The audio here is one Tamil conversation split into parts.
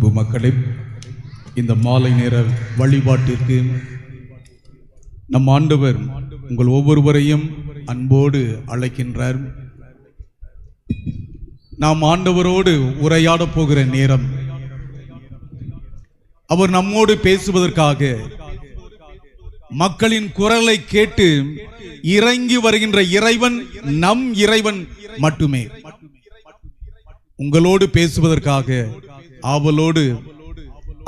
அன்பு மக்களே, இந்த மாலை நேர வழிபாட்டிற்கு நம் ஆண்டவர் உங்கள் ஒவ்வொருவரையும் அன்போடு அழைக்கின்றார். நாம் ஆண்டவரோடு உரையாட போகிற நேரம், அவர் நம்மோடு பேசுவதற்காக மக்களின் குரலை கேட்டு இறங்கி வருகின்ற இறைவன் நம் இறைவன் மட்டுமே. உங்களோடு பேசுவதற்காக ஆவலோடு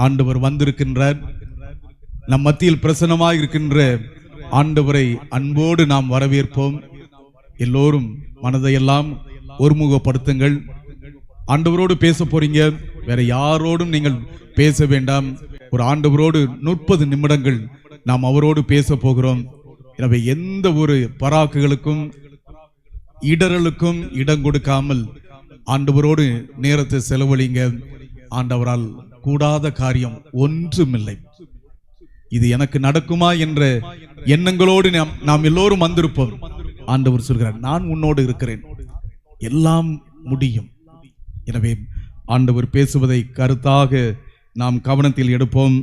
ஆண்டவர் வந்திருக்கின்றார். நம் மத்தியில் பிரசன்னமாக இருக்கின்ற ஆண்டவரை அன்போடு நாம் வரவேற்போம். எல்லோரும் மனதையெல்லாம் ஒருமுகப்படுத்துங்கள். ஆண்டவரோடு பேச போறீங்க, வேற யாரோடும் நீங்கள் பேச வேண்டாம். ஒரு ஆண்டவரோடு 30 நிமிடங்கள் நாம் அவரோடு பேச போகிறோம். எனவே எந்த ஒரு பராக்குகளுக்கும் இடரலுக்கும் இடம் கொடுக்காமல் ஆண்டவரோடு நேரத்தை செலவழிங்க. ஆண்டவரால் கூடாத காரியம் ஒன்றுமில்லை. இது எனக்கு நடக்குமா என்ற எண்ணங்களோடு நாம் எல்லோரும் வந்திருப்போம். ஆண்டவர் சொல்கிறார், நான் உன்னோடு இருக்கிறேன், எல்லாம் முடியும். எனவே ஆண்டவர் பேசுவதை கருத்தாக நாம் கவனத்தில் எடுப்போம்.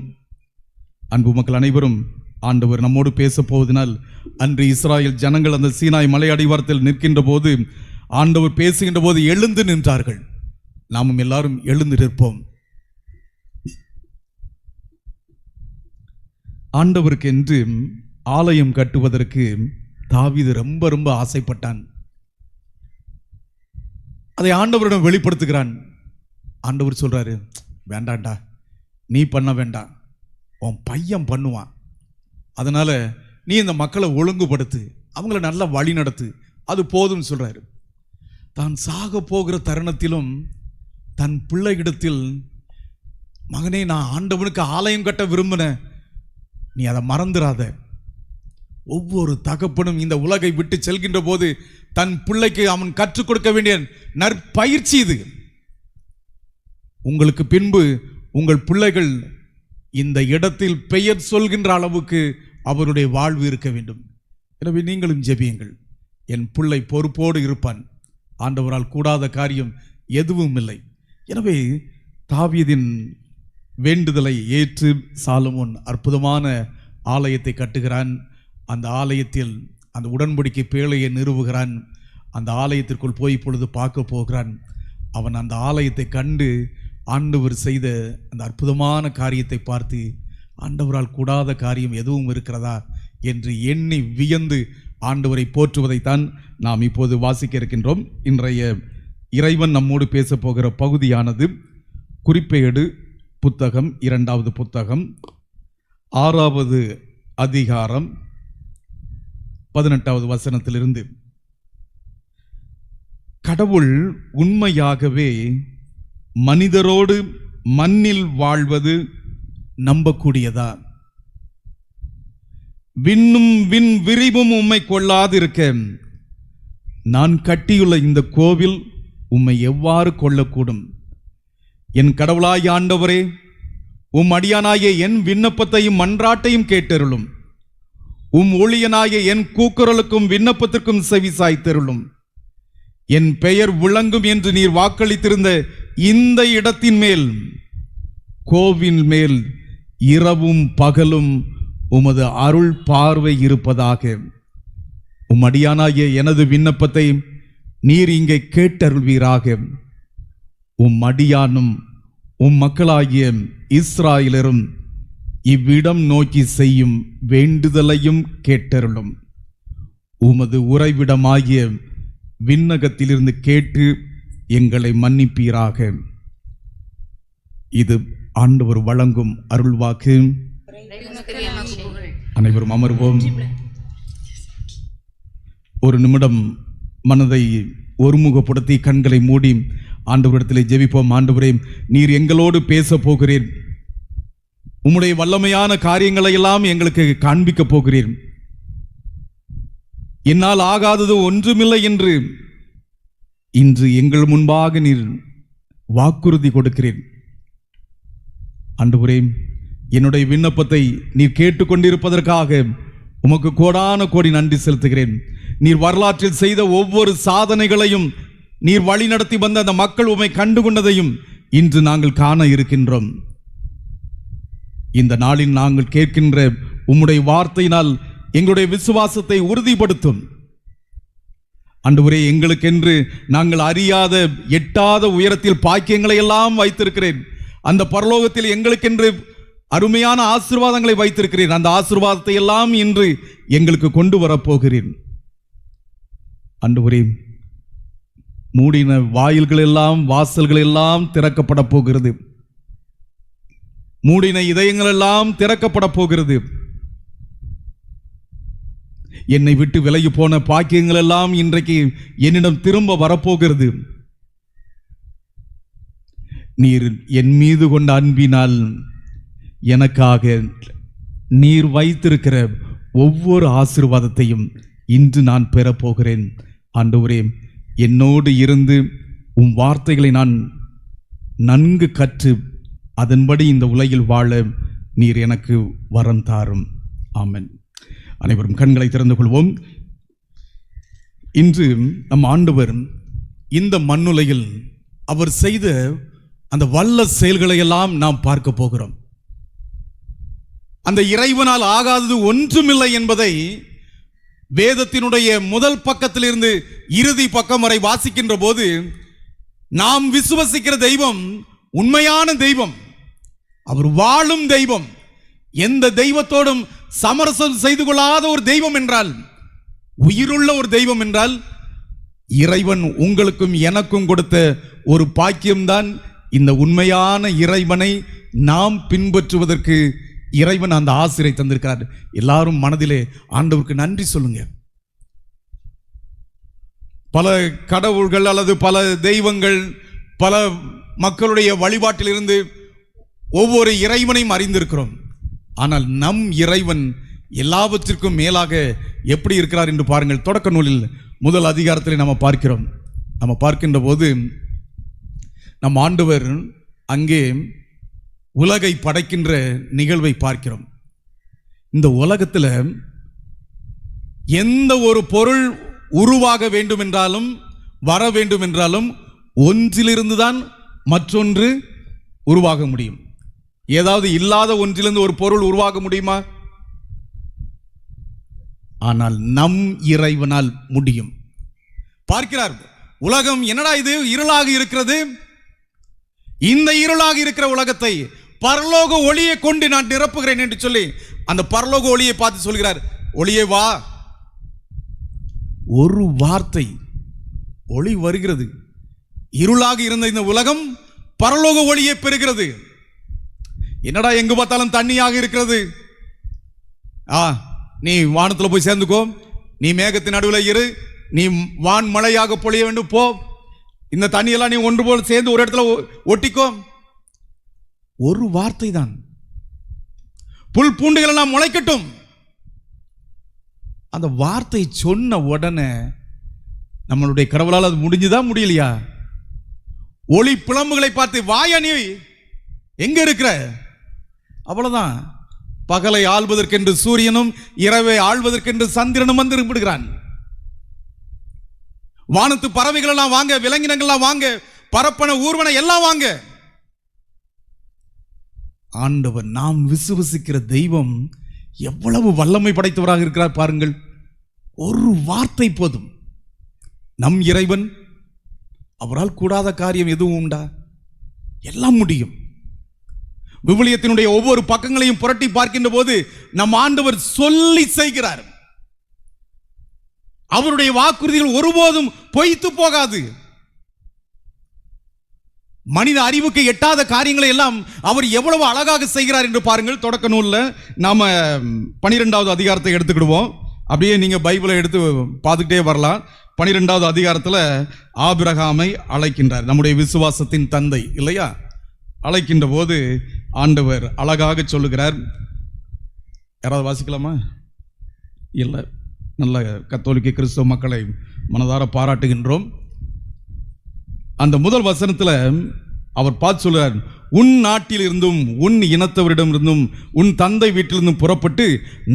அன்பு மக்கள் அனைவரும், ஆண்டவர் நம்மோடு பேச போவதனால், அன்று இஸ்ராயல் ஜனங்கள் அந்த சீனாய் மலை அடிவாரத்தில் நிற்கின்ற போது ஆண்டவர் பேசுகின்ற போது எழுந்து நின்றார்கள். நாமும் எல்லாரும் எழுந்து நிற்போம். ஆண்டவருக்கு என்று ஆலயம் கட்டுவதற்கு தாவீது ரொம்ப ஆசைப்பட்டான். அதை ஆண்டவரிடம் வெளிப்படுத்துகிறான். ஆண்டவர் சொல்றாரு, வேண்டாண்டா, நீ பண்ண வேண்டாம், உன் பையன் பண்ணுவான். அதனால நீ இந்த மக்களை ஒழுங்குபடுத்து, அவங்கள நல்லா வழி நடத்து, அது போதும் சொல்றாரு. தான் சாக போகிற தருணத்திலும் தன் பிள்ளையிடத்தில், மகனே, நான் ஆண்டவனுக்கு ஆலயம் கட்ட விரும்பினேன், நீ அதை மறந்துடாத. ஒவ்வொரு தகப்பனும் இந்த உலகை விட்டு செல்கின்ற போது தன் பிள்ளைக்கு அவன் கற்றுக் கொடுக்க வேண்டிய நற்பயிற்சி இது. உங்களுக்கு பின்பு உங்கள் பிள்ளைகள் இந்த இடத்தில் பெயர் சொல்கின்ற அளவுக்கு அவருடைய வாழ்வு இருக்க வேண்டும். எனவே நீங்களும் ஜெபியுங்கள், என் பிள்ளை பொறுப்போடு இருப்பான், ஆண்டவரால் கூடாத காரியம் எதுவும் இல்லை. எனவே தாவீதின் வேண்டுதலை ஏற்று சாலமோன் அற்புதமான ஆலயத்தை கட்டுகிறான். அந்த ஆலயத்தில் அந்த உடன்படிக்கை பேழையை நிறுவுகிறான். அந்த ஆலயத்திற்குள் போய் இப்பொழுது பார்க்க போகிறான். அவன் அந்த ஆலயத்தை கண்டு ஆண்டவர் செய்த அந்த அற்புதமான காரியத்தை பார்த்து, ஆண்டவரால் கூடாத காரியம் எதுவும் இருக்கிறதா என்று எண்ணி வியந்து ஆண்டவரை போற்றுவதைத்தான் நாம் இப்போது வாசிக்க இருக்கின்றோம். இன்றைய இறைவன் நம்மோடு பேச போகிற பகுதியானது குறிப்பேடு புத்தகம், 2வது புத்தகம், 6வது அதிகாரம், 18வது வசனத்திலிருந்து. கடவுள் உண்மையாகவே மனிதரோடு மண்ணில் வாழ்வது நம்பக்கூடியதா? விண்ணும் விண் விரிவும் உம்மை கொள்ளாதிருக்க நான் கட்டியுள்ள இந்த கோவில் உம்மை எவ்வாறு கொள்ளக்கூடும்? என் கடவுளாய் ஆண்டவரே, உம் அடியானாய என் விண்ணப்பத்தையும் மன்றாட்டையும் கேட்டருளும். உம் ஊழியனாய என் கூக்குரலுக்கும் விண்ணப்பத்திற்கும் செவி சாய்த்தருளும். என் பெயர் விளங்கும் என்று நீர் வாக்களித்திருந்த இந்த இடத்தின் மேல், கோவில் மேல் இரவும் பகலும் உமது அருள் பார்வை இருப்பதாக. உம் அடியானாகிய எனது விண்ணப்பத்தை நீர் இங்கே கேட்டருள்வீராக. உம் அடியானும் உம் மக்களாகிய இஸ்ராயலரும் இவ்விடம் நோக்கி செய்யும் வேண்டுதலையும் கேட்டருளும். உமது உறைவிடமாகிய விண்ணகத்திலிருந்து கேட்டு எங்களை மன்னிப்பீராக. இது ஆண்டவர் வழங்கும் அருள்வாக்கு. அனைவரும் அமர்வோம். ஒரு நிமிடம் மனதை ஒருமுகப்படுத்தி கண்களை மூடி ஆண்டவரிடத்திலே ஜெபிப்போம். ஆண்டவரே, நீர் எங்களோடு பேச போகிறீர். உம்முடைய வல்லமையான காரியங்களை எல்லாம் எங்களுக்கு காண்பிக்க போகிறீர். என்னால் ஆகாதது ஒன்றுமில்லை என்று இன்று எங்கள் முன்பாக நீர் வாக்குறுதி கொடுக்கிறீர். ஆண்டவரே, என்னுடைய விண்ணப்பத்தை நீர் கேட்டுக்கொண்டிருப்பதற்காக உமக்கு கோடான கோடி நன்றி செலுத்துகிறேன். நீர் வரலாற்றில் செய்த ஒவ்வொரு சாதனைகளையும், நீர் வழி நடத்தி வந்த அந்த மக்கள் உம்மை கண்டுகொண்டதையும் இன்று நாங்கள் காண இருக்கின்றோம். இந்த நாளில் நாங்கள் கேட்கின்ற உம்முடைய வார்த்தையினால் எங்களுடைய விசுவாசத்தை உறுதிப்படுத்தும். ஆண்டவரே, எங்களுக்கென்று நாங்கள் அறியாத எட்டாத உயரத்தில் பாக்கியங்களை எல்லாம் வைத்திருக்கிறேன். அந்த பரலோகத்தில் எங்களுக்கென்று அருமையான ஆசீர்வாதங்களை வைத்திருக்கிறேன். அந்த ஆசீர்வாதத்தை எல்லாம் இன்று எங்களுக்கு கொண்டு வரப்போகிறேன். ஆண்டவரே, மூடின வாயில்கள் எல்லாம் வாசல்கள் எல்லாம் திறக்கப்பட போகிறது. மூடின இதயங்கள் எல்லாம் திறக்கப்பட போகிறது. என்னை விட்டு விலகி போன பாக்கியங்கள் எல்லாம் இன்றைக்கு என்னிடம் திரும்ப வரப்போகிறது. நீர் என் மீது கொண்ட அன்பினால் எனக்காக நீர் வைத்திருக்கிற ஒவ்வொரு ஆசீர்வாதத்தையும் இன்று நான் பெறப்போகிறேன். ஆண்டவரே, என்னோடு இருந்து உம் வார்த்தைகளை நான் நன்கு கற்று அதன்படி இந்த உலகில் வாழ நீர் எனக்கு வரம் தாரும். ஆமென். அனைவரும் கண்களை திறந்து கொள்வோம். இன்று நம் ஆண்டவர் இந்த மண்ணுலகில் அவர் செய்த அந்த வல்ல செயல்களை எல்லாம் நாம் பார்க்க போகிறோம். அந்த இறைவனால் ஆகாதது ஒன்றுமில்லை என்பதை வேதத்தினுடைய முதல் பக்கத்திலிருந்து இறுதி பக்கம் வரை வாசிக்கின்ற போது நாம் விசுவசிக்கிற தெய்வம் உண்மையான தெய்வம், அவர் வாழும் தெய்வம். எந்த தெய்வத்தோடும் சமரசம் செய்து கொள்ளாத ஒரு தெய்வம் என்றால், உயிருள்ள ஒரு தெய்வம் என்றால், இறைவன் உங்களுக்கும் எனக்கும் கொடுத்த ஒரு பாக்கியம்தான் இந்த உண்மையான இறைவனை நாம் பின்பற்றுவதற்கு இறைவன் அந்த ஆசிரை தந்திருக்கிறார். எல்லாரும் மனதிலே ஆண்டவருக்கு நன்றி சொல்லுங்க. பல கடவுள்கள் அல்லது பல தெய்வங்கள், பல மக்களுடைய வழிபாட்டிலிருந்து ஒவ்வொரு இறைவனையும் அறிந்திருக்கிறோம். ஆனால் நம் இறைவன் எல்லாவற்றிற்கும் மேலாக எப்படி இருக்கிறார் என்று பாருங்கள். தொடக்க நூலில் முதல் அதிகாரத்தில் நம்ம பார்க்கிறோம். நம்ம பார்க்கின்ற போது நம் ஆண்டவர் அங்கே உலகை படைக்கின்ற நிகழ்வை பார்க்கிறோம். இந்த உலகத்தில் எந்த ஒரு பொருள் உருவாக வேண்டும் என்றாலும் வர வேண்டும் என்றாலும் ஒன்றிலிருந்து தான் மற்றொன்று உருவாக முடியும். ஏதாவது இல்லாத ஒன்றிலிருந்து ஒரு பொருள் உருவாக முடியுமா? ஆனால் நம் இறைவனால் முடியும். பார்க்கிறார், உலகம் என்னடா இது இருளாக இருக்கிறது, இந்த இருளாக இருக்கிற உலகத்தை பரலோக ஒளியை கொண்டு நான் நிரப்புகிறேன் என்று சொல்லி அந்த பரலோக ஒளியை பார்த்து சொல்கிறார், ஒளியே வா. ஒரு வார்த்தை, ஒளி வருகிறது. இருளாக இருந்த இந்த உலகம் பரலோக ஒளியை பெறுகிறது. என்னடா எங்கு பார்த்தாலும் தண்ணியாக இருக்கிறது, நீ வானத்தில் போய் சேர்ந்துக்கோ, நீ மேகத்தின் நடுவில் இரு, நீ வான் மழையாக பொழிய வேண்டும் போ, இந்த தண்ணியெல்லாம் நீ ஒன்று போல் சேர்ந்து ஒரு இடத்துல ஒட்டிக்கோ. ஒரு வார்த்தை தான், புல் பூண்டுகள் எல்லாம் முளைக்கட்டும். அந்த வார்த்தை சொன்ன உடனே நம்மளுடைய கடவுளால் அது முடிஞ்சுதா முடியலையா? ஒளி பிளம்புகளை பார்த்து வாயா நீ எங்க இருக்கிற, அவ்வளவுதான். பகலை ஆள்வதற்கென்று சூரியனும் இரவை ஆள்வதற்கென்று சந்திரனும் வந்து விடுகிறான். வானத்து பறவைகள் எல்லாம் வாங்க, விலங்கினங்கள்லாம் வாங்க, பரப்பன ஊர்வன எல்லாம் வாங்க. ஆண்டவர் நாம் விசுவசிக்கிற தெய்வம் எவ்வளவு வல்லமை படைத்தவராக இருக்கிறார் பாருங்கள். ஒரு வார்த்தை போதும். நம் இறைவன், அவரால் கூடாத காரியம் எதுவும் உண்டா? எல்லாம் முடியும். விவிலியத்தினுடைய ஒவ்வொரு பக்கங்களையும் புரட்டி பார்க்கின்ற போது நம் ஆண்டவர் சொல்லி செய்கிறார். அவருடைய வாக்குறுதிகள் ஒருபோதும் பொய்த்து போகாது. மனித அறிவுக்கு எட்டாத காரியங்களை எல்லாம் அவர் எவ்வளவு அழகாக செய்கிறார் என்று பாருங்கள். தொடக்க நூலில் நாம 12வது அதிகாரத்தை எடுத்துக்கிடுவோம். அப்படியே நீங்க பைபிளை எடுத்து பார்த்துக்கிட்டே வரலாம். 12வது அதிகாரத்தில் ஆபிரகாமை அழைக்கின்றார், நம்முடைய விசுவாசத்தின் தந்தை இல்லையா? அழைக்கின்ற போது ஆண்டவர் அழகாக சொல்லுகிறார். யாராவது வாசிக்கலாமா? இல்லை, நல்ல கத்தோலிக்க கிறிஸ்தவ மக்களை மனதார பாராட்டுகின்றோம். அந்த முதல் வசனத்தில் அவர் பார்த்து சொல்கிறார், உன் நாட்டில் இருந்தும் உன் இனத்தவரிடமிருந்தும் உன் தந்தை வீட்டிலிருந்தும் புறப்பட்டு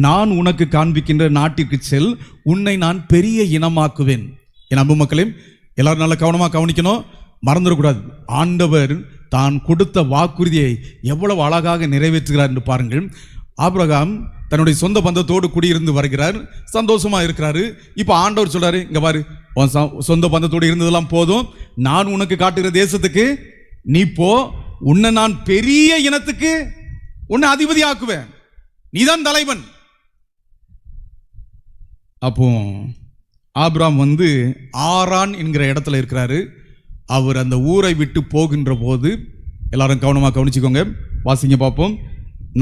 நான் உனக்கு காண்பிக்கின்ற நாட்டிற்கு செல், உன்னை நான் பெரிய இனமாக்குவேன். என் அன்பு மக்களே, எல்லாரும் நல்ல கவனமாக கவனிக்கணும், மறந்துடக்கூடாது. ஆண்டவர் தான் கொடுத்த வாக்குறுதியை எவ்வளவு அழகாக நிறைவேற்றுகிறார் என்று பாருங்கள். ஆபிரகாம் தன்னுடைய சொந்த பந்தத்தோடு குடியிருந்து வருகிறார், சந்தோஷமா இருக்கிறாரு. இப்போ ஆண்டவர் சொல்றாரு, இங்க பாரு, உன் சொந்த பந்தத்தோடு இருந்ததெல்லாம் போதும், நான் உனக்கு காட்டுகிற தேசத்துக்கு நீ போ, உன்னை நான் பெரிய இனத்துக்கு உன்னை அதிபதி ஆக்குவேன், நீதான் தலைவன். அப்போ ஆபிரகாம் ஆரான் என்கிற இடத்துல இருக்கிறாரு. அவர் அந்த ஊரை விட்டு போகின்ற போது, எல்லாரும் கவனமாக கவனிச்சுக்கோங்க, வாசிங்க பார்ப்போம்.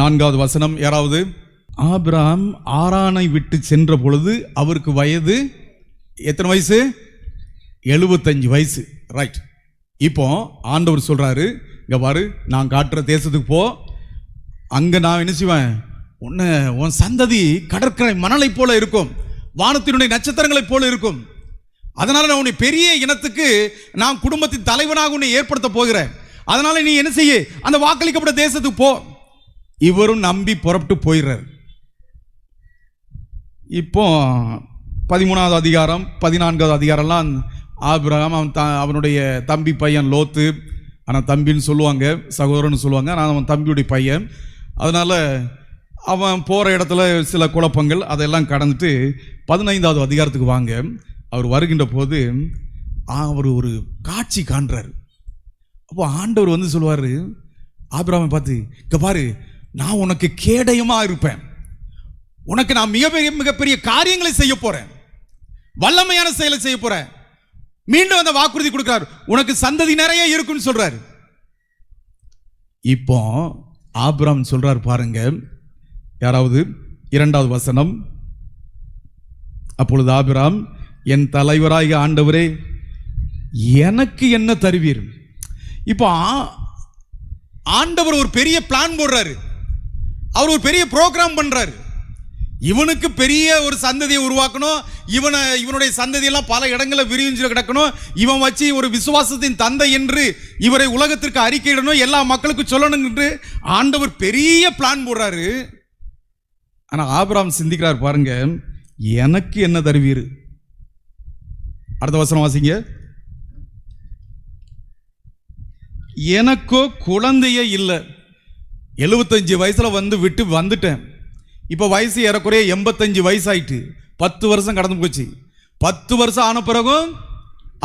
4வது வசனம். யாராவது? ஆபிரகாம் ஆரானை விட்டு சென்ற பொழுது அவருக்கு வயது எத்தனை வயசு? 75 வயசு. ரைட். இப்போ ஆண்டவர் சொல்றாரு, இங்க பாரு, நான் காட்டுற தேசத்துக்கு போ, அங்க நான் என்ன செய்வேன், உன் சந்ததி கடற்கரை மணலை போல இருக்கும், வானத்தினுடைய நட்சத்திரங்களை போல இருக்கும். அதனால நான் உன்னை பெரிய இனத்துக்கு நான் குடும்பத்தின் தலைவனாக உன்னை ஏற்படுத்த போகிறேன். அதனால நீ என்ன செய்ய, அந்த வாக்களிக்கப்பட்ட தேசத்துக்கு போ. இவரும் நம்பி புறப்பட்டு போயிடுறார். இப்போ 13வது அதிகாரம் 14வது அதிகாரம்லாம் ஆபிரகாம் அவனுடைய தம்பி பையன் லோத்து, ஆனால் தம்பின்னு சொல்லுவாங்க, சகோதரன்னு சொல்லுவாங்க, ஆனால் அவன் தம்பியுடைய பையன். அதனால அவன் போகிற இடத்துல சில குழப்பங்கள் அதெல்லாம் கடந்துட்டு 15வது அதிகாரத்துக்கு வாங்க. அவர் வருகின்ற போது அவர் ஒரு காட்சி காண்றார். அப்போ ஆண்டவர் சொல்லுவார் ஆபிரகாமை பார்த்து, இங்க பாரு, நான் உனக்கு கேடயமா இருப்பேன், உனக்கு நான் மிகப்பெரிய காரியங்களை செய்ய போறேன், வல்லமையான செயலை செய்ய போறேன். மீண்டும் அந்த வாக்குறுதி கொடுக்கிறார், உனக்கு சந்ததி நிறைய இருக்குன்னு சொல்றாரு. இப்போ ஆபிரகாம் சொல்றார் பாருங்க, யாராவது? 2வது வசனம். அப்பொழுது ஆபிரகாம், என் தலைவராகிய ஆண்டவரே, எனக்கு என்ன தருவீர்? இப்போ ஆண்டவர் ஒரு பெரிய பிளான் போடுறாரு, அவர் ஒரு பெரிய ப்ரோக்ராம் பண்றாரு. இவனுக்கு பெரிய ஒரு சந்ததியை உருவாக்கணும், இவனுடைய சந்ததியெல்லாம் பல இடங்களில் விரிஞ்சு கிடக்கணும், இவன் வச்சு ஒரு விசுவாசத்தின் தந்தை என்று இவரை உலகத்திற்கு அறிக்கையிடணும், எல்லா மக்களுக்கும் சொல்லணும் என்று ஆண்டவர் பெரிய பிளான் போடுறாரு. ஆனா ஆபிரகாம் சிந்திக்கிறார் பாருங்க, எனக்கு என்ன தருவீர்? அடுத்த வசனம் வாசிங்க. எனக்கோ குழந்தையே இல்லை, 75 வயசுல விட்டு வந்துட்டேன், இப்போ வயசு ஏறக்குறைய 85 வயசாயிட்டு, 10 வருஷம் கடந்து போச்சு. 10 வருஷம் ஆன பிறகும்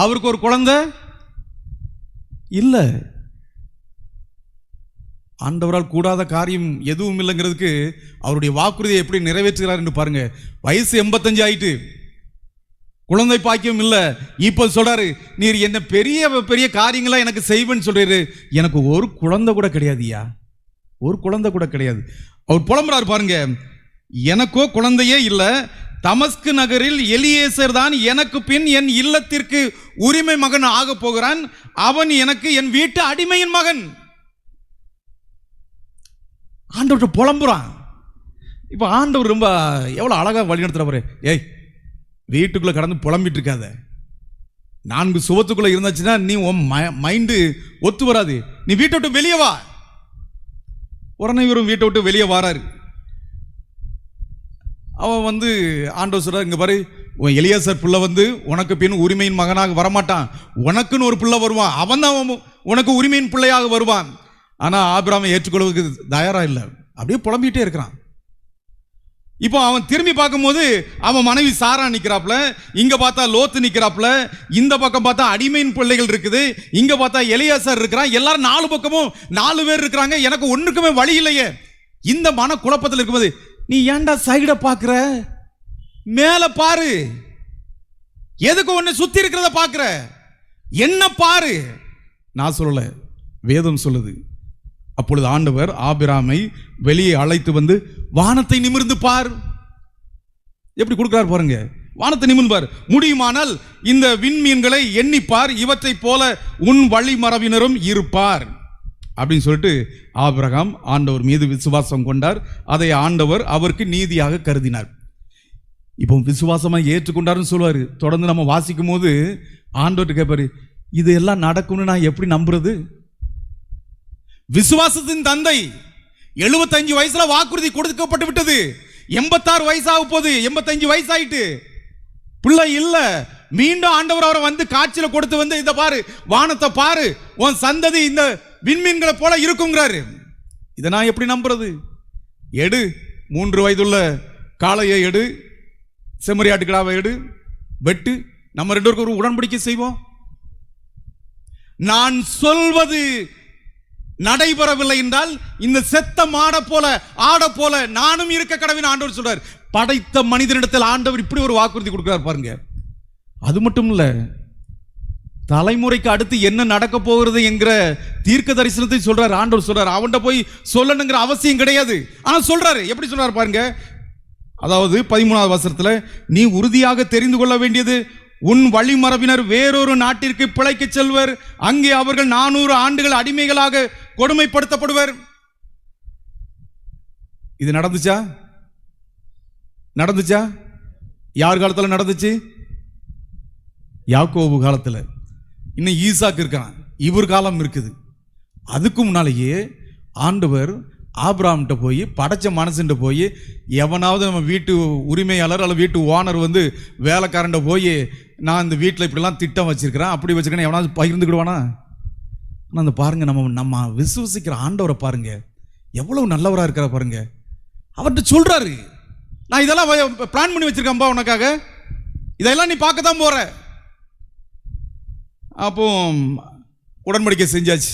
அவருக்கு ஒரு குழந்தை இல்லை. ஆண்டவரால் கூடாத காரியம் எதுவும் இல்லைங்கிறதுக்கு அவருடைய வாக்குறுதியை எப்படி நிறைவேற்றுகிறார் என்று பாருங்க. வயசு 85 ஆயிட்டு, குழந்தை பாக்கியம் இல்லை. இப்போ சொல்றாரு, நீர் என்ன பெரிய பெரிய காரியங்களா எனக்கு செய்வேன்னு சொல்றாரு, எனக்கு ஒரு குழந்தை கூட கிடையாதுயா, ஒரு குழந்தை கூட கிடையாது. அவர் புலம்புறாரு பாருங்க, எனக்கோ குழந்தையே இல்லை, தமஸ்கு நகரில் எலியேசர் தான் எனக்கு பின் என் இல்லத்திற்கு உரிமை மகன் ஆக போகிறான், அவன் எனக்கு என் வீட்டு அடிமையின் மகன். ஆண்டவர் புலம்புறான். இப்போ ஆண்டவர் ரொம்ப எவ்வளவு அழகா வழி நடத்துறவரு. ஏய், வீட்டுக்குள்ள கடந்து புலம்பிட்டு இருக்காத, 4 சுவத்துக்குள்ள இருந்தாச்சுன்னா நீ உன் மைண்டு ஒத்து வராது, நீ வீட்டை விட்டு வெளியே வா. உடனே இவரும் வீட்டை விட்டு வெளியே வாராரு. அவன் ஆண்டவர் சொல்றாரு, இங்க பாரு, உன் எலியாசர் பிள்ளை உனக்கு பின் உரிமையின் மகனாக வரமாட்டான், உனக்குன்னு ஒரு பிள்ளை வருவான், அவன் தான் உனக்கு உரிமையின் பிள்ளையாக வருவான். ஆனா ஆபிரகாமை ஏற்றுக்கொள்வதற்கு தயாரா இல்லை, அப்படியே புலம்பிட்டே இருக்கிறான். இப்போ அவன் திரும்பி பார்க்கும்போது அவன் மனைவி சாரா நிற்கிறாப்புல, இங்க பார்த்தா லோத்து நிற்கிறாப்புல, இந்த பக்கம் பார்த்தா அடிமையின் பிள்ளைகள் இருக்குது, இங்க பார்த்தா எலியாசர் இருக்கிறான், எல்லாரும் 4 பக்கமும் 4 பேர் இருக்கிறாங்க, எனக்கு ஒன்றுக்குமே வழி இல்லையே. இந்த மன குழப்பத்தில் இருக்கும்போது, நீ ஏன்டா சைட பார்க்கிற, மேல பாரு, எதுக்கு ஒன்னு சுத்தி இருக்கிறத பார்க்கிற, என்ன பாரு. நான் சொல்லல, வேதம் சொல்லுது. அப்பொழுது ஆண்டவர் ஆபிரகாமை வெளியே அழைத்து வானத்தை நிமிர்ந்து பார். எப்படி கொடுக்கிறார் பாருங்க, வானத்தை நிமிர்ந்து பார், முடியுமானால் இந்த விண்மீன்களை எண்ணிப்பார், இவற்றை போல உன் வழி மரபினரும் இருப்பார் அப்படின்னு சொல்லிட்டு ஆபிரகாம் ஆண்டவர் மீது விசுவாசம் கொண்டார். அதை ஆண்டவர் அவருக்கு நீதியாக கருதினார். இப்போ விசுவாசமா ஏற்றுக்கொண்டாருன்னு சொல்லுவாரு. தொடர்ந்து நம்ம வாசிக்கும் போது ஆண்டவர் கேட்பாரு, இது எல்லாம் நடக்கும்னு நான் எப்படி நம்புறது? விசுவாசத்தின் தந்தை 75 வயசுல வாக்குறுதி கொடுக்கப்பட்டு விட்டது, 86 வயசாக போகுது, 85 வயசாயிட்டு, பிள்ளை இல்ல. மீண்டும் ஆண்டவர் அவரை காட்சியில கொடுத்து இந்த பாரு, வானத்தை பாரு, உன் சந்ததி இந்த விண்மீன்களை போல இருக்குங்கிறாரு. இதை நான் எப்படி நம்புறது? எடு, 3 வயதுள்ள காளையை எடு, செம்மறியாட்டுக்கிடாவை எடு, வெட்டு, நம்ம 2 பேருக்கு ஒரு உடன்படிக்கை செய்வோம். நான் சொல்வது நடைபெறவில்லை என்றால் இந்த செத்த மாட போல ஆட போல நானும் இருக்க கடவுள் ஆண்டவர் சொல்றார். படைத்த மனிதனிடத்தில் ஆண்டவர் இப்படி ஒரு வாக்குறுதி கொடுக்கிறார் பாருங்க. அது மட்டும் இல்ல, தலைமுறைக்கு அடுத்து என்ன நடக்க போகிறது என்கிற தீர்க்க தரிசனத்தை சொல்றாரு. ஆண்டவர் சொல்றாரு, அவன்கிட்ட போய் சொல்லணுங்கிற அவசியம் கிடையாது. ஆனா சொல்றாரு. எப்படி சொல்றாரு பாருங்க. அதாவது 13வது வசனத்துல, நீ உறுதியாக தெரிந்து கொள்ள வேண்டியது, உன் வழிமரபினர் வேறொரு நாட்டிற்கு பிழைக்க செல்வர், அங்கே அவர்கள் 400 ஆண்டுகள் அடிமைகளாக கொடுமைப்படுத்தப்படுவர். இது நடந்துச்சா? நடந்துச்சா? யார் காலத்துல நடந்துச்சு? யாக்கோபு காலத்துல. இன்னும் ஈசாக்கு இருக்கான், இவர் காலம் இருக்குது. அதுக்கு முன்னாலேயே ஆண்டவர் ஆபிரகாம்கிட்ட போய், படைச்ச மனசுட்டு போய், எவனாவது நம்ம வீட்டு உரிமையாளர் அல்லது வீட்டு ஓனர் வந்து வேலைக்காரன்ட்ட போய், நான் இந்த வீட்டில் இப்படிலாம் திட்டம் வச்சிருக்கிறேன், அப்படி வச்சிருக்கேன், எவனாவது பகிர்ந்துக்கிடுவானா? ஆனால் அந்த பாருங்க, நம்ம விசுவசிக்கிற ஆண்டவரை பாருங்க, எவ்வளவு நல்லவராக இருக்கிற பாருங்க. அவர்கிட்ட சொல்றாரு, நான் இதெல்லாம் பிளான் பண்ணி வச்சிருக்கேன்பா உனக்காக, இதெல்லாம் நீ பார்க்க தான் போற. அப்போ உடன்படிக்கை செஞ்சாச்சு.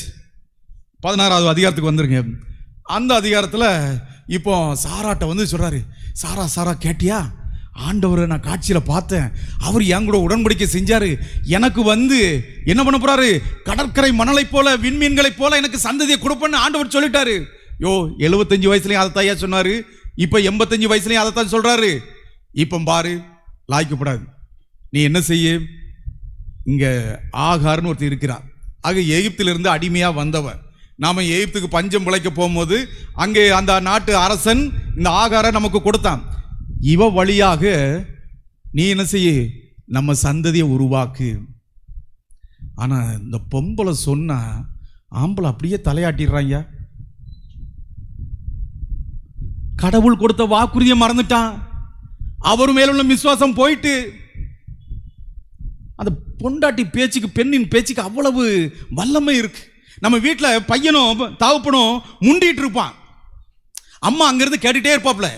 16வது அதிகாரத்துக்கு வந்துருங்க. அந்த அதிகாரத்தில் இப்போ சாராட்ட வந்து சொல்றாரு, சாரா கேட்டியா, ஆண்டவரை நான் காட்சியில் பார்த்தேன், அவர் என் கூட உடன்படிக்கை செஞ்சாரு, எனக்கு வந்து என்ன பண்ண போறாரு, கடற்கரை மணலை போல விண்மீன்களை போல எனக்கு சந்ததியை கொடுப்பேன்னு ஆண்டவர் சொல்லிட்டாரு. 75 வயசுலயும் அதை தாயா சொன்னாரு, இப்ப 85 வயசுலயும் அதை தான் சொல்றாரு. இப்ப பாரு, லாய்க்கப்படாது, நீ என்ன செய்ய, இங்க ஆகார்னு ஒருத்தர் இருக்கிறார். ஆக எகிப்திலிருந்து அடிமையா வந்தவன். நாம எகிப்துக்கு பஞ்சம் பிழைக்க போகும்போது அங்கே அந்த நாட்டு அரசன் இந்த ஆகாரை நமக்கு கொடுத்தான். இவ வழியாக நீ என்ன செய்ய, நம்ம சந்ததியை உருவாக்கு. ஆனா இந்த பொம்பளை சொன்னா ஆம்பளை அப்படியே தலையாட்டிடுறாங்க. கடவுள் கொடுத்த வாக்குறுதியை மறந்துட்டான். அவர் மேலுள்ள விசுவாசம் போயிட்டு, அந்த பொண்டாட்டி பேச்சுக்கு, பெண்ணின் பேச்சுக்கு அவ்வளவு வல்லமை இருக்கு. நம்ம வீட்டில் பையனும் தகப்பனும் முண்டிட்டு இருப்பான், அம்மா அங்கிருந்து கேட்டுட்டே இருப்பாப்ல,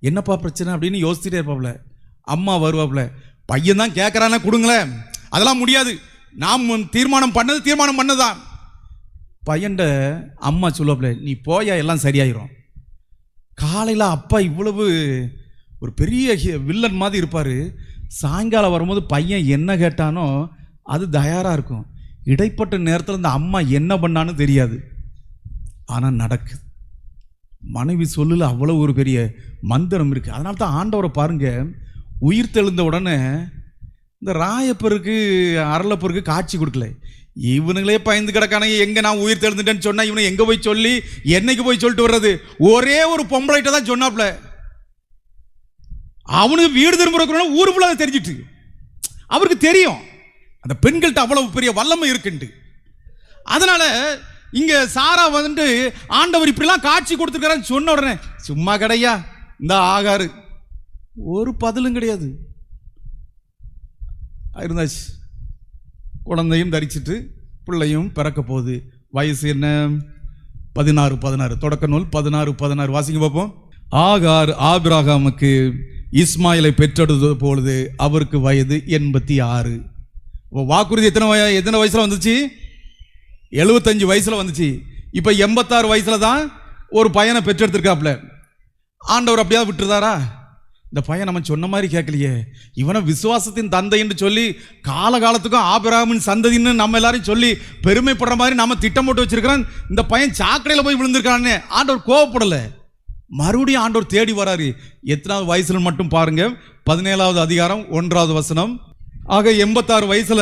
என்னப்பா பிரச்சனை அப்படின்னு யோசிச்சுட்டே இருப்பாப்ல. அம்மா வருவாப்ல, பையன் தான் கேட்கறானே கொடுங்களேன், அதெல்லாம் முடியாது, நாம் தீர்மானம் பண்ணதான். பையன்ட அம்மா சொல்லுவாப்ல, நீ போயா எல்லாம் சரியாயிரும். காலையில் அப்பா இவ்வளவு ஒரு பெரிய வில்லன் மாதிரி இருப்பார், சாயங்காலம் வரும்போது பையன் என்ன கேட்டானோ அது தயாராக இருக்கும். இடைப்பட்ட நேரத்தில் இந்த அம்மா என்ன பண்ணான்னு தெரியாது, ஆனால் நடக்குது. மனைவி சொல்லல அவ்வளவு ஒரு பெரிய மந்திரம் இருக்கு. அதனால தான் ஆண்டவரை பாருங்க, உயிர் தெழுந்த உடனே இந்த ராயப்பருக்கு அரளப்பருக்கு காட்சி கொடுக்கல. இவனுங்களே பயந்து கிடக்கானே, எங்க நான் உயிர் தெழுந்துட்டேன்னு சொன்னா இவனை எங்க போய் சொல்லி என்னைக்கு போய் சொல்லிட்டு வர்றது? ஒரே ஒரு பொம்பளைட்ட தான் சொன்னாப்ல. அவனுக்கு வீடு திரும்புற ஊரு ஃபுல்லா தெரிஞ்சிட்டு, அவருக்கு தெரியும் அந்த பெண்கள்கிட்ட அவ்வளவு பெரிய வல்லமை இருக்குண்டு. அதனால இங்க சாரா வந்து ஆண்டவர் இப்படிலாம் காட்சி கொடுத்துருக்காருன்னு சொன்ன உடனே, சும்மா கிடையா இந்த ஆகாரு, ஒரு பதிலும் கிடையாது இருந்தாச்சு. குழந்தையும் தரிச்சிட்டு பிள்ளையும் பிறக்க போகுது. வயசு என்ன? 16 தொடக்க நூல் 16 வாசிங்க பார்ப்போம். ஆகார் ஆபிரகாமுக்கு இஸ்மாயிலை பெற்றெடுத்த பொழுது அவருக்கு வயது 86. வாக்குறுதி எத்தனை வயசுல வந்துச்சு? 75 வயசுல வந்துச்சு. இப்ப 86 வயசுல தான் ஒரு பையனை பெற்றெடுத்திருக்காப்ல. ஆண்டவர் அப்படியா விட்டுருதாரா? இந்த பையன் நம்ம சொன்ன மாதிரி கேட்கலையே, இவனை விசுவாசத்தின் தந்தை என்று சொல்லி காலகாலத்துக்கும் ஆபிரகாமின் சந்ததின்னு நம்ம எல்லாரும் சொல்லி பெருமைப்படுற மாதிரி நம்ம திட்டம் போட்டு வச்சிருக்கிறோம். இந்த பையன் சாக்கடையில் போய் விழுந்திருக்கான்னு ஆண்டவர் கோவப்படலை. மறுபடியும் ஆண்டவர் தேடி வராரு. எத்தனாவது வயசுல மட்டும் பாருங்க, 17வது அதிகாரம் 1வது வசனம். ஆக 86 வயசுல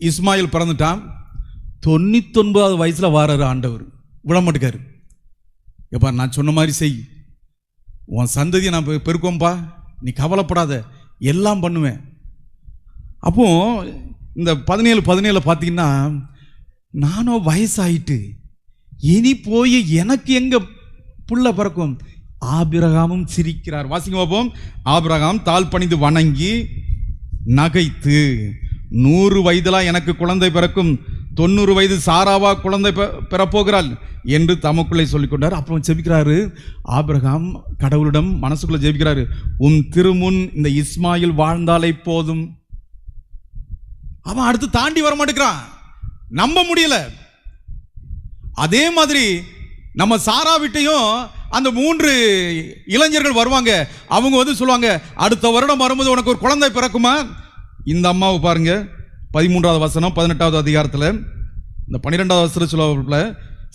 இஸ்மாயில் பிறந்துட்டான். 99வது வயசுல வாராரு ஆண்டவர். விட மாட்டேக்காரு. எப்பா நான் சொன்ன மாதிரி செய், உன் சந்ததியை நான் பெருக்கோம்பா, நீ கவலைப்படாத, எல்லாம் பண்ணுவேன். அப்போ இந்த 17 பார்த்தீங்கன்னா, நானும் வயசாயிட்டு இனி போய் எனக்கு எங்க புள்ள பிறக்கும்? ஆபிரகாமும் சிரிக்கிறார். வாசிங்க பார்ப்போம். ஆபிரகாம் தாழ் பணிந்து வணங்கி நகைத்து, 100 வயதுல எனக்கு குழந்தை பிறக்கும், 90 வயது சாராவா குழந்தை பெறப்போகிறாள் என்று தமக்குள்ளே சொல்லிக்கொண்டார். அப்புறம் ஜெபிக்கிறாரு ஆபிரகாம், கடவுளிடம் மனசுக்குள்ள ஜெபிக்கிறாரு, உன் திருமுன் இந்த இஸ்மாயில் வாழ்ந்தாலே போதும். அவன் அடுத்து தாண்டி வர மாட்டேங்கிறான், நம்ப முடியல. அதே மாதிரி நம்ம சாரா விட்டையும் அந்த 3 இளைஞர்கள் வருவாங்க. அவங்க வந்து சொல்லுவாங்க, அடுத்த வருடம் வரும்போது உனக்கு ஒரு குழந்தை பிறக்குமா? இந்த அம்மாவை பாருங்க, 13வது வசனம் 18வது அதிகாரத்தில் இந்த 12வது வசனம் சொல்ல,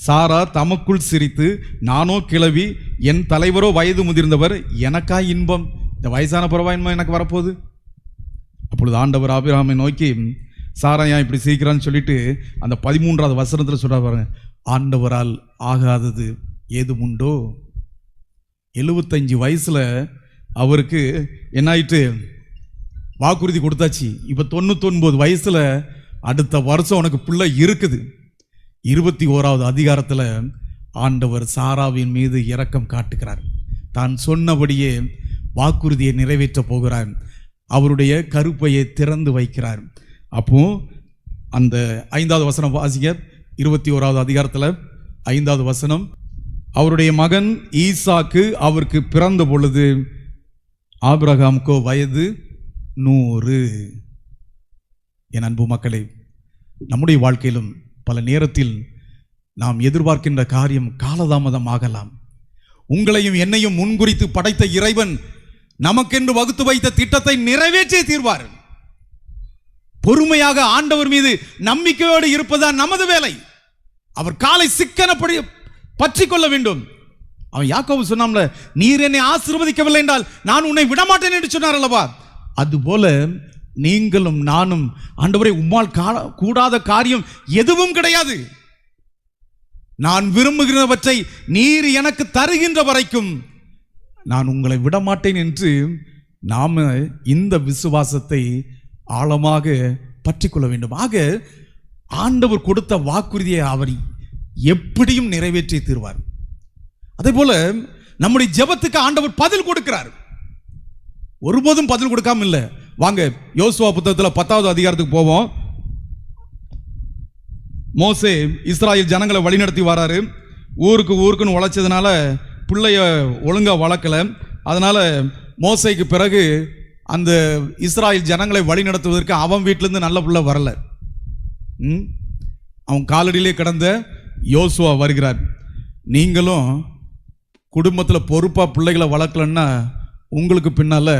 சாரா தமக்குள் சிரித்து, நானோ கிழவி, என் தலைவரோ வயது முதிர்ந்தவர், எனக்கா இன்பம், இந்த வயசான பரவா இன்பம் எனக்கு வரப்போகுது. அப்பொழுது ஆண்டவர் ஆபிரகாமை நோக்கி, சாரா ஏன் இப்படி சிரிக்கிறான்னு சொல்லிட்டு அந்த 13வது வசனத்தில் சொல்றாரு பாருங்க, ஆண்டவரால் ஆகாதது ஏதும் உண்டோ? 75 வயசுல அவருக்கு என்ன ஆயிட்டு, வாக்குறுதி கொடுத்தாச்சு. இப்ப 99 வயசுல அடுத்த வருஷம் உனக்கு பிள்ளை இருக்குது. 21வது அதிகாரத்தில் ஆண்டவர் சாராவின் மீது இரக்கம் காட்டுகிறார். தான் சொன்னபடியே வாக்குறுதியை நிறைவேற்ற போகிறார். அவருடைய கருப்பையை திறந்து வைக்கிறார். அப்போ அந்த 5வது வசனம் வாசிக்க, 21வது அதிகாரத்தில் 5வது வசனம், அவருடைய மகன் ஈசாக்கு அவருக்கு பிறந்த பொழுது ஆபிரகாமுக்கோ வயது 100. என் அன்பு மக்களே, நம்முடைய வாழ்க்கையிலும் பல நேரத்தில் நாம் எதிர்பார்க்கின்ற காரியம் காலதாமதம் ஆகலாம். உங்களையும் என்னையும் முன்குறித்து படைத்த இறைவன் நமக்கென்று வகுத்து வைத்த திட்டத்தை நிறைவேற்றியே தீர்வார். பொறுமையாக ஆண்டவர் மீது நம்பிக்கையோடு இருப்பதுதான் நமது வேலை. அவர் காலை சிக்கனப்படி பற்றி கொள்ள வேண்டும். அவன் யாக்கோபு சொன்னான்ல, நீர் என்னை ஆசீர்வதிக்கவில்லை என்றால் நான் உன்னை விடமாட்டேன் என்று சொன்னார் அல்லவா? அதுபோல நீங்களும் நானும், ஆண்டவரே உம்மால் கூடாத காரியம் எதுவும் கிடையாது, நான் விரும்புகிறவற்றை நீர் எனக்கு தருகின்ற வரைக்கும் நான் உங்களை விடமாட்டேன் என்று நாம் இந்த விசுவாசத்தை ஆழமாக பற்றி கொள்ள வேண்டும். ஆக ஆண்டவர் கொடுத்த வாக்குறுதியை அவர் எப்படியும் நிறைவேற்றி தீர்வார். அதே போல நம்முடைய ஜெபத்துக்கு ஆண்டவர் பதில் கொடுக்கிறார். ஒருபோதும் பதில் கொடுக்காம இல்லை. வாங்க யோசுவா புத்தகத்தில் 10வது அதிகாரத்துக்கு போவோம். மோசே இஸ்ராயேல் ஜனங்களை வழிநடத்தி வராரு. ஊருக்குன்னு உழைச்சதுனால பிள்ளைய ஒழுங்கா வளர்க்கல. அதனால மோசேக்கு பிறகு அந்த இஸ்ராயேல் ஜனங்களை வழி நடத்துவதற்கு அவன் வீட்டிலேருந்து நல்ல பிள்ளை வரல. அவன் காலடியிலே கிடந்த யோசுவா வருகிறார். நீங்களும் குடும்பத்தில் பொறுப்பாக பிள்ளைகளை வளர்க்கலன்னா உங்களுக்கு பின்னால்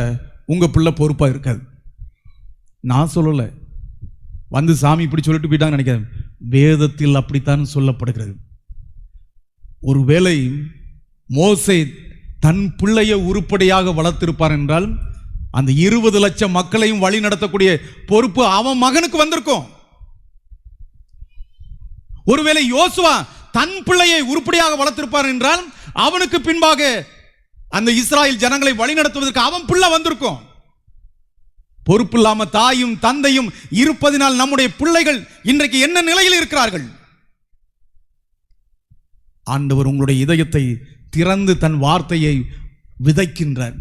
உங்கள் பிள்ளை பொறுப்பாக இருக்காது. நான் சொல்லலை, வந்து சாமி இப்படி சொல்லிட்டு போயிட்டாங்கன்னு நினைக்காது. வேதத்தில் அப்படித்தான் சொல்லப்படுகிறது. ஒருவேளை மோசே தன் பிள்ளையை உருப்படியாக வளர்த்திருப்பார் என்றால் அந்த 20 லட்சம் மக்களையும் வழி நடத்தக்கூடிய பொறுப்பு அவன் மகனுக்கு வந்திருக்கும். ஒருவேளை யோசுவா தன் பிள்ளையை உருப்படியாக வளர்த்திருப்பார் என்றால் அவனுக்கு பின்பாக அந்த இஸ்ராயேல் ஜனங்களை வழி நடத்துவதற்கு அவன் பிள்ளை வந்திருக்கும். பொறுப்பு இல்லாம தாயும் தந்தையும் இருப்பதினால் நம்முடைய பிள்ளைகள் இன்றைக்கு என்ன நிலையில் இருக்கிறார்கள்? ஆண்டவர் உங்களுடைய இதயத்தை திறந்து தன் வார்த்தையை விதைக்கின்றார்.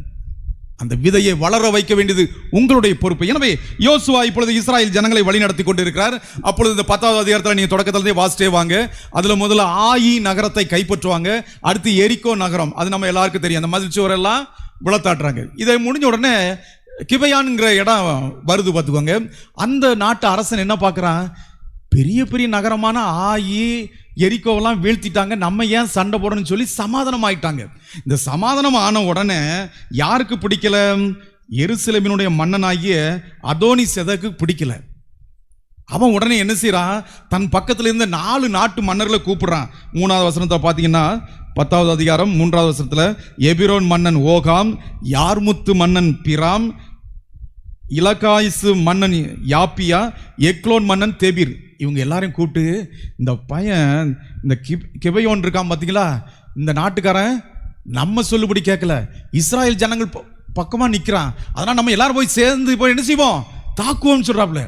அந்த விதையை வளர வைக்க வேண்டியது உங்களுடைய பொறுப்பு. எனவே யோசுவா இப்பொழுது இஸ்ராயேல் ஜனங்களை வழி நடத்தி கொண்டிருக்கிறார். அப்பொழுது இந்த 10வது அதிகாரத்தில் நீங்க தொடக்கத்திலே வாசிட்டே வாங்க. அதுல முதல்ல ஆயி நகரத்தை கைப்பற்றுவாங்க. அடுத்து எரிகோ நகரம், அது நம்ம எல்லாருக்கும் தெரியும். அந்த மதில் சுவர் எல்லாம் விளத்தாட்டுறாங்க. இதை முடிஞ்ச உடனே கிபையான்ங்கிற இடம் வருது பார்த்துக்கோங்க. அந்த நாட்டு அரசன் என்ன பார்க்குறான், பெரிய பெரிய நகரமான ஆயி எரிக்கோவெல்லாம் வீழ்த்திட்டாங்க, நம்ம ஏன் சண்டை போடணும்னு சொல்லி சமாதானம் ஆயிட்டாங்க. இந்த சமாதானம் ஆன உடனே யாருக்கு பிடிக்கல? எருசலேமினுடைய மன்னனாகிய அதோனி செதக்கு பிடிக்கல. அவன் உடனே என்ன செய்யறான், தன் பக்கத்துல இருந்த 4 நாட்டு மன்னர்களை கூப்பிடுறான். 3வது வசனத்தை பார்த்தீங்கன்னா 10வது அதிகாரம் 3வது வசனத்துல எபிரோன் மன்னன் ஓகாம், யார்முத்து மன்னன் பிராம், இலகாயிசு மன்னன் யாப்பியா, எக்லோன் மன்னன் தெபீர், இவங்க எல்லாரையும் கூப்பிட்டு, இந்த பையன் இந்த கிபையோன் இருக்கான் பார்த்தீங்களா, இந்த நாட்டுக்காரன் நம்ம சொல்லுபடி கேட்கல, இஸ்ராயேல் ஜனங்கள் பக்கமா நிற்கிறான், அதனால் நம்ம எல்லாரும் போய் சேர்ந்து போய் என்ன செய்வோம், தாக்குவோம்னு சொல்றாப்புல.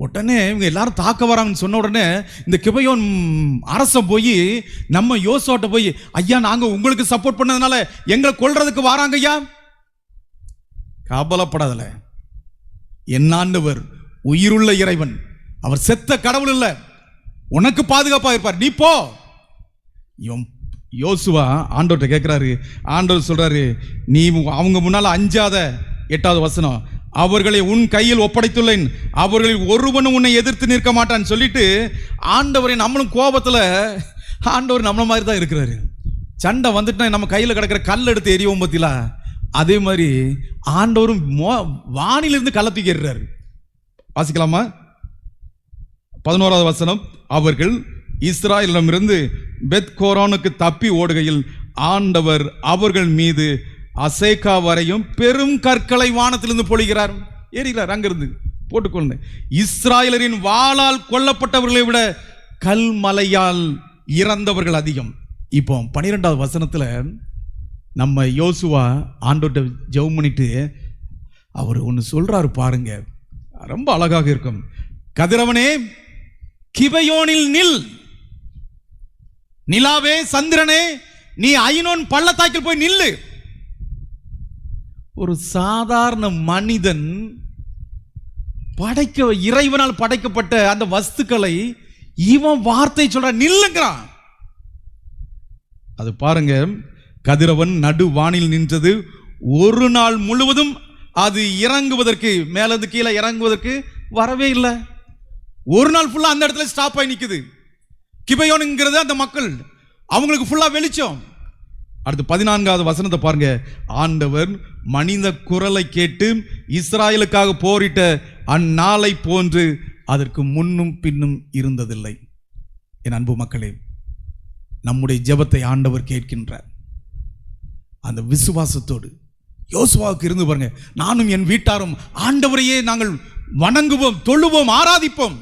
உடனே இவங்க எல்லாரும் தாக்க வராங்கன்னு சொன்ன உடனே இந்த கிபையோன் அரசன் போய் நம்ம யோசுவாட்ட போய், ஐயா நாங்க உங்களுக்கு சப்போர்ட் பண்ணதுனால எங்களை கொல்றதுக்கு வராங்க ஐயா. கவலைப்படாதல, என் ஆண்டவர் உயிருள்ள இறைவன், அவர் செத்த கடவுள் இல்ல, உனக்கு பாதுகாப்பா இருப்பார், நீ போ. யோசுவா ஆண்டவர்கிட்ட கேட்கிறாரு. ஆண்டவர் சொல்றாரு, நீ அவங்க முன்னால அஞ்சாத. 8வது வசனம், அவர்களை உன் கையில் ஒப்படைத்துள்ளேன், அவர்களில் ஒருவனும் உன்னை எதிர்த்து நிற்க மாட்டான்னு சொல்லிட்டு ஆண்டவரை, நம்மளும் கோபத்துல ஆண்டவர் நம்மள மாதிரி தான் இருக்கிறாரு. சண்டை வந்துட்டு நம்ம கையில் கிடக்கிற கல் எடுத்து எரியோம் பத்தில, அதே மாதிரி ஆண்டவரும் வானிலிருந்து கல்லை தூக்கி எறிறாரு. வாசிக்கலாமா? 11வது வசனம், அவர்கள் இஸ்ராயலிடமிருந்து பெத்கோரானுக்கு தப்பி ஓடுகையில் ஆண்டவர் அவர்கள் மீது அசேக்கா வரையும் பெரும் கற்களை வானத்திலிருந்து பொழிகிறார், ஏறுகிறார். அங்கிருந்து போட்டுக்கொண்டு, இஸ்ராயலரின் வாளால் கொல்லப்பட்டவர்களை விட கல்மலையால் இறந்தவர்கள் அதிகம். இப்போ 12வது வசனத்துல நம்ம யோசுவா ஆண்டவர்கிட்ட ஜெபம் பண்ணிட்டு அவர் ஒன்று சொல்றாரு பாருங்க, ரொம்ப அழகாக இருக்கும். கதிரவனே கிபையோனில் நில், நிலாவே சந்திரனே நீ ஐனோன் பள்ளத்தாக்கில் போய் நில்லு. ஒரு சாதாரண மனிதன் இறைவனால் படைக்கப்பட்ட அந்த வஸ்துக்களை இவன் வார்த்தை சொல்ற நில்லுங்கிறான். அது பாருங்க, கதிரவன் நடு வானில் நின்றது, ஒரு நாள் முழுவதும் அது இறங்குவதற்கு, மேலிருந்து கீழே இறங்குவதற்கு வரவே இல்லை. ஒரு நாள் ஃபுல்லா அந்த இடத்துல ஸ்டாப் ஆகி நிக்குது. கிபையோனுங்கிறது அந்த மக்கள், அவங்களுக்கு ஃபுல்லா வெளிச்சம். அடுத்து 14வது வசனத்தை பாருங்க, ஆண்டவர் மனித குரலை கேட்டு இஸ்ராயலுக்காக போரிட்ட அந்நாளை போன்று அதற்கு முன்னும் பின்னும் இருந்ததில்லை. என் அன்பு மக்களே, நம்முடைய ஜெபத்தை ஆண்டவர் கேட்கின்றார். அந்த விசுவாசத்தோடு யோசுவாவுக்கு இருந்து பாருங்க, நானும் என் வீட்டாரும் ஆண்டவரையே நாங்கள் வணங்குவோம், தொழுவோம், ஆராதிப்போம்,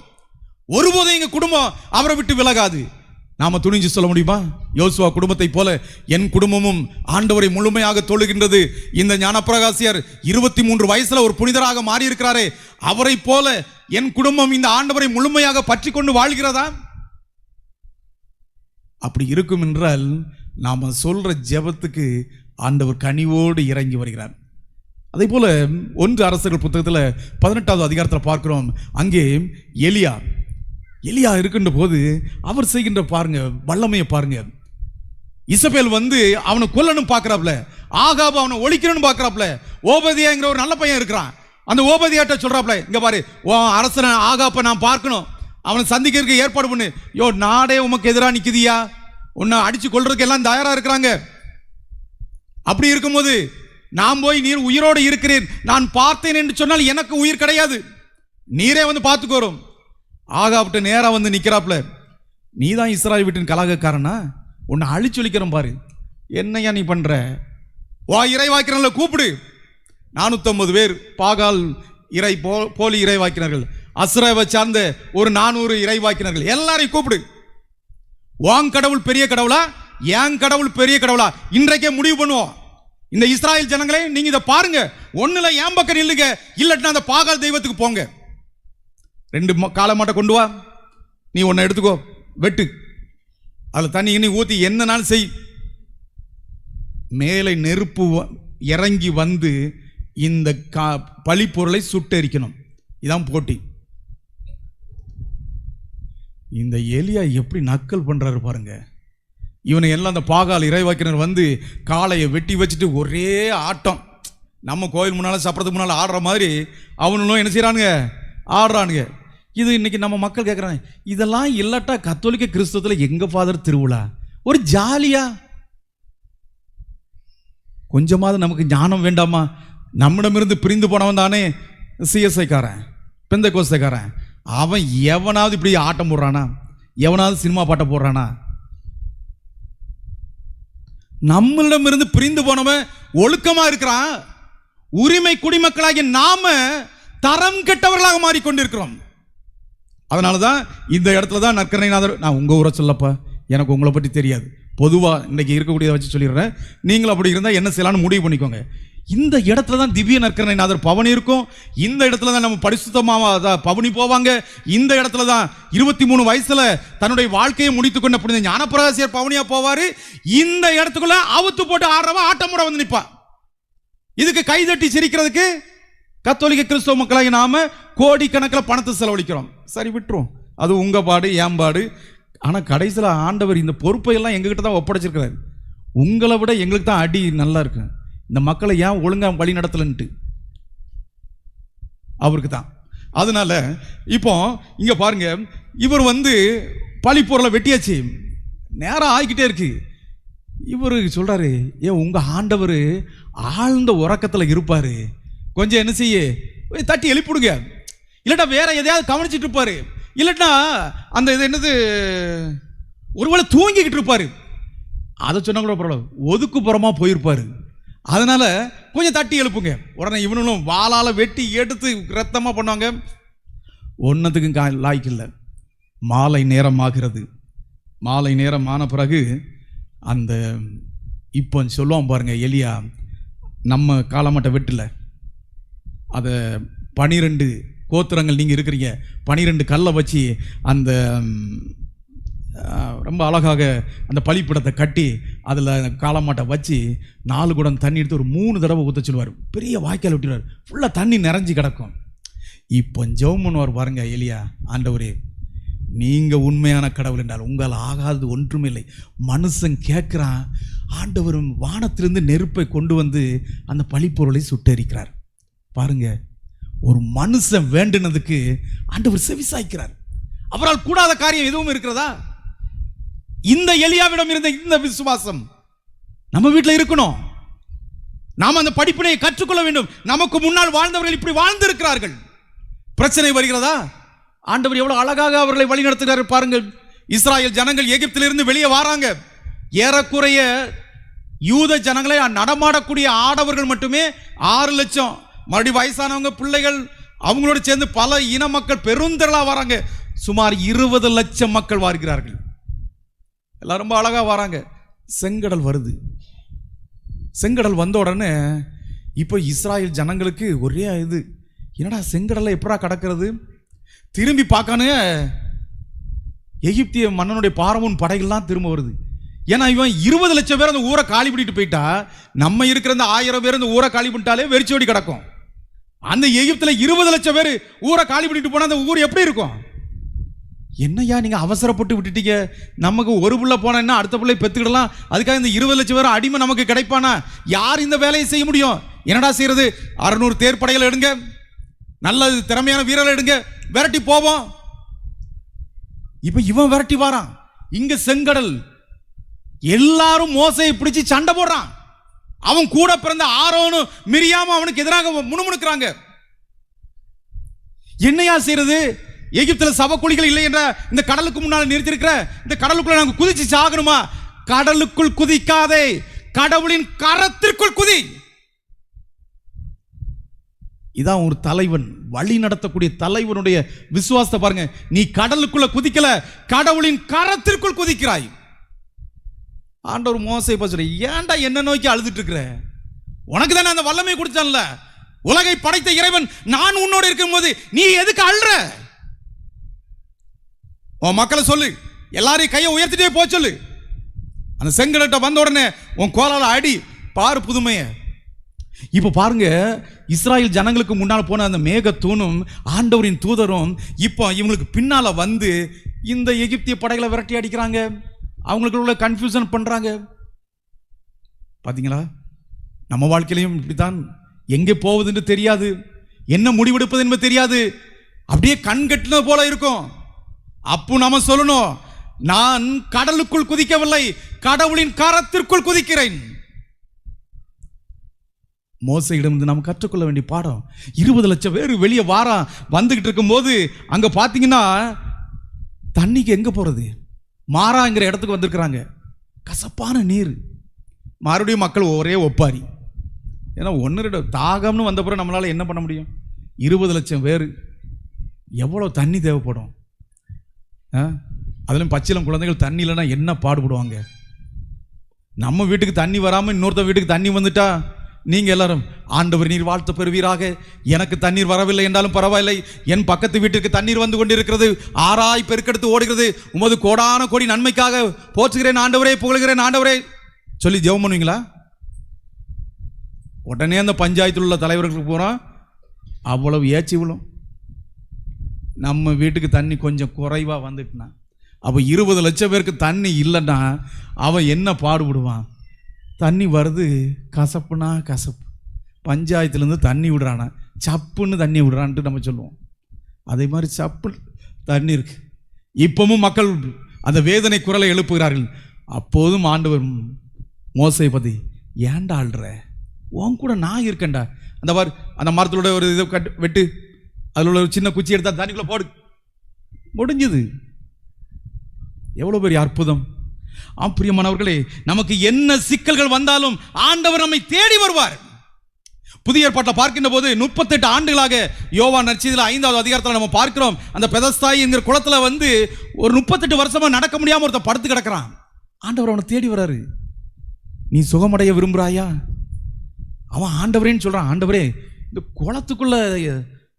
ஒருபோதும் எங்க குடும்பம் அவரை விட்டு விலகாது. நாம துணிஞ்சு சொல்ல முடியுமா? யோசுவா குடும்பத்தை போல என் குடும்பமும் ஆண்டவரை முழுமையாக தொழுகின்றது. இந்த ஞானப்பிரகாசியர் 23 வயசுல ஒரு புனிதராக மாறி இருக்கிறாரே, அவரை போல என் குடும்பம் இந்த ஆண்டவரை முழுமையாக பற்றி கொண்டு வாழ்கிறதா? அப்படி இருக்கும் என்றால் நாம சொல்ற ஜெபத்துக்கு ஆண்டவர் கனிவோடு இறங்கி வருகிறார். அதே போல 1 அரசர்கள் புத்தகத்தில் 18வது அதிகாரத்தில் பார்க்கிறோம். அங்கே எலியா இருக்கின்ற போது அவர் செய்கின்ற பாருங்க வல்லமையை பாருங்க. இசபேல் வந்து அவனை கொல்லணும் பார்க்கறாப்ல, ஆகாபு அவனை ஒழிக்கணும்னு பார்க்கறாப்ல. ஓபதியாங்கிற ஒரு நல்ல பையன் இருக்கிறான், அந்த ஓபதியாட்ட சொல்றாப்ல, இங்க பாரு அரசனை ஆகாப்பை நான் பார்க்கணும், அவனை சந்திக்கிறதுக்கு ஏற்பாடு பண்ணு. நாடே உமக்கு எதிராக நிக்குதியா, உன்னை அடிச்சு கொள்றதுக்கு எல்லாம் தயாரா இருக்கிறாங்க. அப்படி இருக்கும்போது நான் போய் நீர் உயிரோடு இருக்கிறேன் நான் பார்த்தேன் என்று சொன்னால் எனக்கு உயிர் கிடையாது, நீரே வந்து பார்த்துக்கோரும். ஆகாவிட்ட நேரா வந்து நிக்கிறாப்ல, நீ தான் இஸ்ராயல் வீட்டின் கலகக்காரனா, உன்னை அழிச்சொலிக்கிறோம் பாரு, என்னையா நீ பண்ற? இறைவாக்கினர்களை கூப்பிடு. 450 பேர் பாகால் இறை போலி இறைவாக்கினர்கள், அஸ்ராவை சார்ந்த ஒரு 400 இறைவாக்கினர்கள், எல்லாரையும் கூப்பிடு. வாங் கடவுள் பெரிய கடவுளா, ஏன் கடவுள் பெரிய கடவுளா, இன்றைக்கே முடிவு பண்ணுவோம். இந்த இஸ்ராயல் ஜனங்களே, நீங்க இதை பாருங்க, ஒண்ணுல என் பக்கம் நில்லுங்க, இல்லட்டா அந்த பாகால் தெய்வத்துக்கு போங்க. 2 காளை மாட்டை கொண்டு வா, நீ ஒன்னு எடுத்துக்கோ, வெட்டு, அதுல தண்ணி ஊத்தி என்னன்னாலும் செய். மேலே நெருப்பு இறங்கி வந்து இந்த பழி பொருளை சுட்டெரிக்கணும். இதான் போட்டி. இந்த எலியா எப்படி நக்கல் பண்றாரு பாருங்க. இவனை எல்லாம் அந்த பாகால் இறைவாக்கினர் வந்து காளையை வெட்டி வச்சுட்டு ஒரே ஆட்டம், நம்ம கோயில் முன்னால சாப்பிட்றதுக்கு முன்னால ஆடுற மாதிரி அவனும் என்ன செய்யறானுங்க, ஆடுறானுங்க. இது இன்னைக்கு நம்ம மக்கள் கேட்குறாங்க, இதெல்லாம் இல்லாட்டா கத்தோலிக்க கிறிஸ்தவத்தில் எங்க ஃபாதர் திருவிழா, ஒரு ஜாலியா, கொஞ்சமாவது நமக்கு ஞானம் வேண்டாமா? நம்மிடமிருந்து பிரிந்து போனவன் தானே சிஎஸ்ஐக்காரன், பெந்தகோஸ்தைக்காரன், அவன் எவனாவது இப்படி ஆட்டம் போடுறானா, எவனாவது சினிமா பாட்டை போடுறானா? நம்மளிடமிருந்து பிரிந்து போனவன் ஒழுக்கமா இருக்கிறான். உரிமை குடிமக்களாகிய நாம தரம் கெட்டவர்களாக மாறிக்கொண்டிருக்கிறோம். அதனாலதான் இந்த இடத்துல தான் நற்கருணைநாதர், நான் உங்க ஊரை சொல்லப்பா, எனக்கு உங்களை பற்றி தெரியாது, பொதுவா இன்னைக்கு இருக்கக்கூடியதை வச்சு சொல்லிடுறேன், நீங்களும் அப்படி இருந்தா என்ன செய்யலாம்னு முடிவு பண்ணிக்கோங்க. இந்த இடத்துல தான் திவ்ய நற்கருணைநாதர் பவனி இருக்கும். இந்த இடத்துல தான் நம்ம பரிசுத்தமாக பவனி போவாங்க. இந்த இடத்துல தான் 23 வயசுல தன்னுடைய வாழ்க்கையை முடித்துக் கொண்ட புனித ஞானப்பிரகாசியர் பவனியா போவாரு. இந்த இடத்துக்குள்ள அவுத்து போட்டு ஆடுறவன் ஆட்டம் போட வந்து நிற்பா. இதுக்கு கைதட்டி சிரிக்கிறதுக்கு கத்தோலிக்க கிறிஸ்தவ மக்களாகி நாம கோடிக்கணக்கில் பணத்தை செலவழிக்கிறோம். சரி, விட்டுரும். அது உங்கள் பாடு ஏன் பாடு. ஆனால் கடைசியில் ஆண்டவர் இந்த பொறுப்பையெல்லாம் எங்ககிட்ட தான் ஒப்படைச்சிருக்கிறார். உங்களை விட எங்களுக்கு தான் அடி நல்லா இருக்கு, இந்த மக்களை ஏன் ஒழுங்காக வழி நடத்தலன்ட்டு அவருக்கு தான். அதனால இப்போ இங்கே பாருங்க, இவர் பழிப்பொருளை வெட்டியாச்சு, நேரம் ஆகிக்கிட்டே இருக்கு. இவர் சொல்றாரு, ஏன் உங்கள் ஆண்டவர் ஆழ்ந்த உறக்கத்தில் இருப்பார், கொஞ்சம் என்ன செய்ய தட்டி எழுப்பிடுங்க, இல்லட்டா வேற எதையாவது கவனிச்சுட்டு இருப்பாரு, இல்லட்டா அந்த இது என்னது ஒருவேளை தூங்கிக்கிட்டு இருப்பாரு. அதை சொன்னா கூட பரவாயில்ல, ஒதுக்குப்புறமா போயிருப்பாரு. அதனால கொஞ்சம் தட்டி எழுப்புங்க. உடனே இவனும் வாளால வெட்டி எடுத்து ரத்தமா பண்ணுவாங்க. ஒன்னத்துக்கும் லாய்க்கு இல்லை. மாலை நேரம் ஆகிறது. மாலை நேரம் ஆன பிறகு அந்த இப்போ சொல்லுவான் பாருங்க, எலியா நம்ம காலமட்ட வெட்டில் அதை 12 கோத்திரங்கள் நீங்கள் இருக்கிறீங்க, 12 கல்லை வச்சு அந்த ரொம்ப அழகாக அந்த பலிப்பிடத்தை கட்டி அதில் காலமாட்டை வச்சு 4 குடம் தண்ணி எடுத்து ஒரு 3 தடவை ஊற்ற சொல்லுவார். பெரிய வாய்க்கால் விட்டுருவார், ஃபுல்லாக தண்ணி நிறைஞ்சி கிடக்கும். இப்போ ஜெபம் பண்ணுவார் பாருங்க எலியா, ஆண்டவரே நீங்கள் உண்மையான கடவுள் என்றால் உங்களால் ஆகாதது ஒன்றுமில்லை. மனுஷன் கேட்குறான், ஆண்டவரும் வானத்திலிருந்து நெருப்பை கொண்டு அந்த பழிப்பொருளை சுட்டரிக்கிறார். பாருங்க, ஒரு மனுஷன் வேண்டினதுக்கு ஆண்டவர் செவிசாய்க்கிறார். அவரால் கூடாத காரியம் எதுவும் இருக்கிறதா? இந்த எலியாவிடம் இருந்த இந்த விசுவாசம் நம்ம வீட்டில் இருக்கணும். நாம் அந்த படிப்பினை கற்றுக்கொள்ள வேண்டும். நமக்கு முன்னால் வாழ்ந்தவர்கள் இப்படி வாழ்ந்திருக்கிறார்கள். பிரச்சனை வருகிறதா? ஆண்டவர் எவ்வளவு அழகாக அவர்களை வழி நடத்துகிறார் பாருங்கள். இஸ்ராயல் ஜனங்கள் எகிப்திலிருந்து வெளியே வராங்க. ஏறக்குறைய யூத ஜனங்களை நடமாடக்கூடிய ஆடவர்கள் மட்டுமே 6 லட்சம். மறுபடியும் வயசானவங்க, பிள்ளைகள், அவங்களோட சேர்ந்து பல இன மக்கள் பெருந்திரளா வராங்க. சுமார் 20 லட்சம் மக்கள் வருகிறார்கள். எல்லாம் ரொம்ப அழகா வராங்க. செங்கடல் வருது. செங்கடல் வந்த உடனே இப்போ இஸ்ராயல் ஜனங்களுக்கு ஒரே இது, என்னடா செங்கடலை எப்படா கடக்கிறது? திரும்பி பார்க்கானுங்க, எகிப்திய மன்னனுடைய பார்வோன் படைகள்லாம் திரும்ப வருது. ஏன்னா இவன் 20 லட்சம் பேர் அந்த ஊரை காலி பண்ணிட்டு போயிட்டா, நம்ம இருக்கிற அந்த 1000 பேர் அந்த ஊரை காலி பண்ணிட்டாலே வெறிச்சோடி கிடக்கும். அந்த எகிப்துல 20 லட்சம் பேர் ஊரை காலி பண்ணிட்டு போனா அந்த ஊர் எப்படி இருக்கும்? என்னையா நீங்க அவசரப்பட்டு விட்டுட்டீங்க, நமக்கு ஒரு புள்ள போனா அடுத்த பிள்ளை பெத்துக்கிடலாம், அதுக்காக இந்த 20 லட்சம் பேர் அடிமை நமக்கு கிடைப்பானா? யார் இந்த வேலையை செய்ய முடியும்? என்னடா செய்யறது? 600 தேர்ப்படைகள் எடுங்க, நல்ல திறமையான வீரர்கள் எடுங்க, விரட்டி போவோம். இப்ப இவன் விரட்டி வாரான். இங்க செங்கடல், எல்லாரும் மோசையை பிடிச்சு சண்டை போடுறான். அவன் கூட பிறந்த ஆரோனும் மிரியாமும் அவனுக்கு எதிராக முணுமுணுக்கிறாங்க. என்னையா செய்யறது? எகிப்துல சவக்குழிகள் இல்லை என்ற இந்த கடலுக்கு முன்னால் நிறுத்திருக்கிற இந்த கடலுக்குள்ள நாங்க குதிச்சு சாகணுமா? கடலுக்குள் குதிக்காதே, கடவுளின் கரத்திற்குள் குதி. இதான் ஒரு தலைவன், வழி நடத்தக்கூடிய தலைவனுடைய விசுவாசத்தை பாருங்க. நீ கடலுக்குள்ள குதிக்கல, கடவுளின் கரத்திற்குள் குதிக்கிறாய். ஆண்டவர் மோசையை பார்த்து, ஏன்டா என்ன நோக்கி அழுதுட்டு இருக்கிற? உனக்கு தானே அந்த வல்லமை கொடுத்தான்ல, உலகை படைத்த இறைவன் நான் உன்னோடு இருக்கும் போது நீ எதுக்கு அழுற? உன் மக்களை சொல்லு, எல்லாரையும் கையை உயர்த்திட்டே போ சொல்லு. அந்த செங்கடட்ட வந்த உடனே உன் கோலால அடி பாரு புதுமைய. இப்ப பாருங்க, இஸ்ராயல் ஜனங்களுக்கு முன்னால் போன அந்த மேக தூணும் ஆண்டவரின் தூதரும் இப்போ இவங்களுக்கு பின்னால இந்த எகிப்திய படைகளை விரட்டி அடிக்கிறாங்க. அவங்களுக்குள்ள கன்ஃபியூஷன் பண்றாங்க. பாத்தீங்களா? நம்ம வாழ்க்கையிலையும் இப்படித்தான். எங்கே போவதுன்னு தெரியாது, என்ன முடிவெடுப்பது என்பது தெரியாது, அப்படியே கண் கட்டினது போல இருக்கும். அப்போ நாம சொல்லணும், நான் கடலுக்குள் குதிக்கவில்லை, கடவுளின் கரத்திற்குள் குதிக்கிறேன். மோசையிடம் நாம் கற்றுக்கொள்ள வேண்டிய பாடம். 20 லட்சம் பேர் வெளியே வந்துகிட்டு இருக்கும் போது அங்க பாத்தீங்கன்னா தண்ணிக்கு எங்க போறது? மாறாங்கிற இடத்துக்கு வந்திருக்கிறாங்க. கசப்பான நீர். மறுபடியும் மக்கள் ஒரே ஒப்பாரி. ஏன்னா 1-2 தாகம்னு வந்த பிறகு நம்மளால என்ன பண்ண முடியும்? 20 லட்சம் பேர், எவ்வளவு தண்ணி தேவைப்படும்? அதுலயும் பச்சிலம் குழந்தைகள் தண்ணி இல்லைன்னா என்ன பாடுபடுவாங்க? நம்ம வீட்டுக்கு தண்ணி வராம இன்னொருத்த வீட்டுக்கு தண்ணி வந்துட்டா நீங்க எல்லாரும், ஆண்டவர் நீர் வாழ்த்து பெறுவீராக, எனக்கு தண்ணீர் வரவில்லை என்றாலும் பரவாயில்லை, என் பக்கத்து வீட்டிற்கு தண்ணீர் வந்து கொண்டிருக்கிறது, ஆறாய் பெருக்கெடுத்து ஓடுகிறது, உமது கோடான கோடி நன்மைக்காக போற்றுகிறேன் ஆண்டவரே, புகழ்கிறேன் ஆண்டவரே சொல்லி ஜெபம் பண்ணுவீங்களா? உடனே அந்த பஞ்சாயத்தில் உள்ள தலைவர்களுக்கு போறோம், அவ்வளவு ஏச்சி விழும். நம்ம வீட்டுக்கு தண்ணி கொஞ்சம் குறைவா வந்துட்டுனா, அப்போ 20 லட்சம் பேருக்கு தண்ணி இல்லைன்னா அவன் என்ன பாடுபடுவான்? தண்ணி வருது, கசப்புனா கசப்பு, பஞ்சாயத்துலேருந்து தண்ணி விடுறானா சப்புன்னு தண்ணி விடுறான்ட்டு நம்ம சொல்லுவோம். அதே மாதிரி சப்பு தண்ணி இருக்கு. இப்பவும் மக்கள் அந்த வேதனை குரலை எழுப்புகிறார்கள். அப்போதும் ஆண்டவர் மோசையை பற்றி, ஏன்டா ஆள்ற, உன் கூட நான் இருக்கேன்டா, அந்த மரத்தோட ஒரு இதை வெட்டு, அதில் உள்ள ஒரு சின்ன குச்சி எடுத்தா தண்ணிக்குள்ள போடு, முடிஞ்சது. எவ்வளவு பெரிய அற்புதம்! பிரியமானவர்களே, நமக்கு என்ன சிக்கல்கள் வந்தாலும் ஆண்டவர் நம்மை தேடி வருவார். புதிய ஏற்பாட்டில் பார்க்கின்ற போது 38 ஆண்டுகளாக யோவான் நற்செய்தியில் 5வது அதிகாரத்தில் நம்ம பார்க்கிறோம். அந்த பெதஸ்தாய் என்கிற குளத்துல ஒரு 38 வருஷமா நடக்க முடியாம ஒருத்தர் படுத்து கிடக்கிறான். ஆண்டவர் அவனை தேடி வராரு. நீ சுகமடைய விரும்புறாயா? அவன் ஆண்டவரேன்னு சொல்றான். ஆண்டவரே, இந்த குளத்துக்குள்ள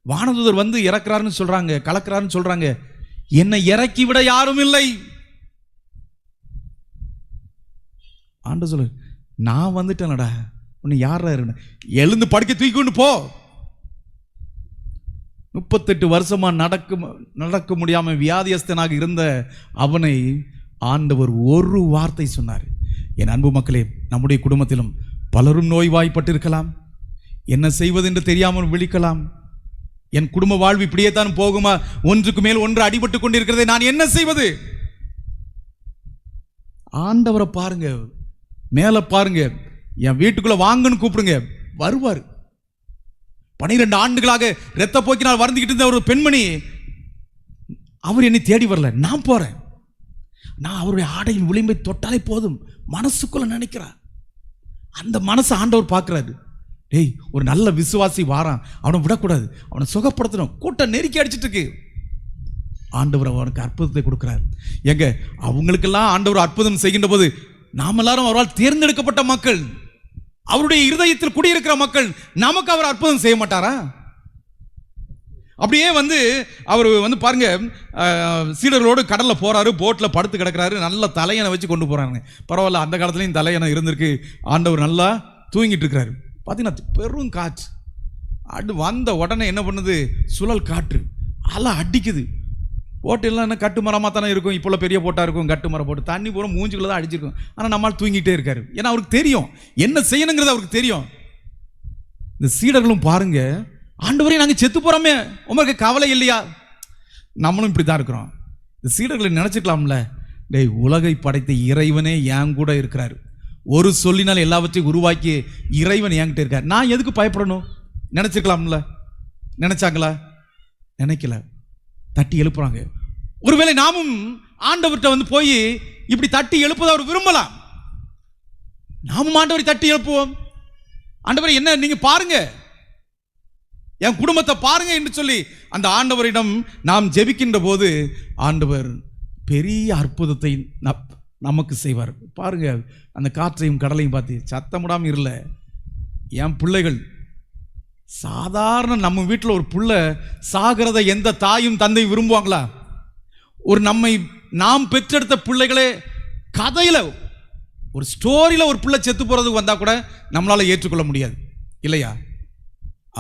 வானதூதர் இறக்குறாருன்னு சொல்றாங்க, கலக்கிறாருன்னு சொல்றாங்க, என்னை இறக்கி விட யாரும் இல்லை. ஆண்டவர் சொல்லு, நான் வந்துட்டேன்டா, உன்னை யாரா இருக்கு, எழுந்து படுக்க தூக்கி கொண்டு போ. 38 வருஷமா நடக்க முடியாம வியாதியஸ்தனாக இருந்த அவனை ஆண்டவர் ஒரு வார்த்தை சொன்னார். என் அன்பு மக்களே, நம்முடைய குடும்பத்திலும் பலரும் நோய்வாய்ப்பட்டிருக்கலாம், என்ன செய்வது என்று தெரியாமல் விழிக்கலாம். என் குடும்ப வாழ்வு இப்படியே தான் போகுமா, ஒன்றுக்கு மேல் ஒன்று அடிபட்டு கொண்டிருக்கிறதை நான் என்ன செய்வது? ஆண்டவரை பாருங்க, மேல பாருங்க, என் வீட்டுக்குள்ள வாங்கன்னு கூப்பிடுங்க, வருவார். 12 ஆண்டுகளாக இரத்த போக்கினால் வருந்திக்கிட்டு இருந்த ஒரு பெண்மணி, அவர் என்னை தேடி வரல, நான் போறேன், நான் அவருடைய ஆடையின் விளிம்பை தொட்டாலே போதும் மனசுக்குள்ள நினைக்கிறார். அந்த மனசை ஆண்டவர் பார்க்கிறாரு. டேய், ஒரு நல்ல விசுவாசி வாரான், அவனை விடக்கூடாது, அவனை சுகப்படுத்தணும். கூட்டம் நெருக்கி அடிச்சிட்டு இருக்கு. ஆண்டவர் அவனுக்கு அற்புதத்தை கொடுக்கிறார். எங்க அவங்களுக்கெல்லாம் ஆண்டவர் அற்புதம் செய்கின்ற போது, நாம் எல்லாரும் அவரால் தேர்ந்தெடுக்கப்பட்ட மக்கள், அவருடைய இருதயத்தில் குடியிருக்கிற மக்கள், நமக்கு அவர் அற்புதம் செய்ய மாட்டாரா? அப்படியே அவர் பாருங்க, சீடர்களோடு கடல்ல போறாரு, போட்ல படுத்து கிடக்கிறாரு, நல்ல தலையணை வச்சு கொண்டு போறாங்க. பரவாயில்ல, அந்த காலத்துலயும் தலையணை இருந்திருக்கு. ஆண்டவர் நல்லா தூங்கிட்டு இருக்கிறாரு. பார்த்தீங்கன்னா பெரும் காற்று வந்த உடனே என்ன பண்ணுது, சுழல் காற்று அலை அடிக்குது. போட்டு எல்லாம் என்ன கட்டு மரமாக தானே இருக்கும், இப்போ பெரிய போட்டா இருக்கும், கட்டு மரம் போட்டு தண்ணி பூரா மூஞ்சுக்குள்ள தான் அடிச்சிருக்கும். ஆனால் நம்மால் தூங்கிட்டே இருக்காரு. ஏன்னா அவருக்கு தெரியும் என்ன செய்யணுங்கிறது, அவருக்கு தெரியும். இந்த சீடர்களும் பாருங்க, ஆண்டவரே நாங்கள் செத்து போறோமே, உங்களுக்கு கவலை இல்லையா? நம்மளும் இப்படி தான் இருக்கிறோம். இந்த சீடர்களை நினைச்சுக்கலாம்ல, டேய், உலகை படைத்த இறைவனே என் கூட இருக்கிறாரு, ஒரு சொல்லினால் எல்லாவற்றையும் உருவாக்கி இறைவன் என்கிட்ட இருக்காரு, நான் எதுக்கு பயப்படணும்? நினைச்சுக்கலாம்ல. நினைச்சாங்களா? நினைக்கல. தட்டி எழுப்புறாங்க. ஒருவேளை நாமும் ஆண்டவர்கிட்ட போய் இப்படி தட்டி எழுப்புவதை அவர் விரும்பலாம். நாமும் ஆண்டவரை தட்டி எழுப்புவோம். ஆண்டவரை, என்ன நீங்க பாருங்க, என் குடும்பத்தை பாருங்க என்று சொல்லி அந்த ஆண்டவரிடம் நாம் ஜெபிக்கின்ற போது ஆண்டவர் பெரிய அற்புதத்தை நமக்கு செய்வார். பாருங்க, அந்த காற்றையும் கடலையும் பார்த்து சத்தமிடாம இருல. என் பிள்ளைகள் சாதாரண, நம்ம வீட்டில் ஒரு புள்ள சாகிறத எந்த தாயும் தந்தை விரும்புவாங்களா? நாம் பெற்றெடுத்த பிள்ளைகளே கதையில ஒரு ஸ்டோரியில ஒரு பிள்ளை செத்து போறதுக்கு வந்தா கூட நம்மளால ஏற்றுக்கொள்ள முடியாது இல்லையா?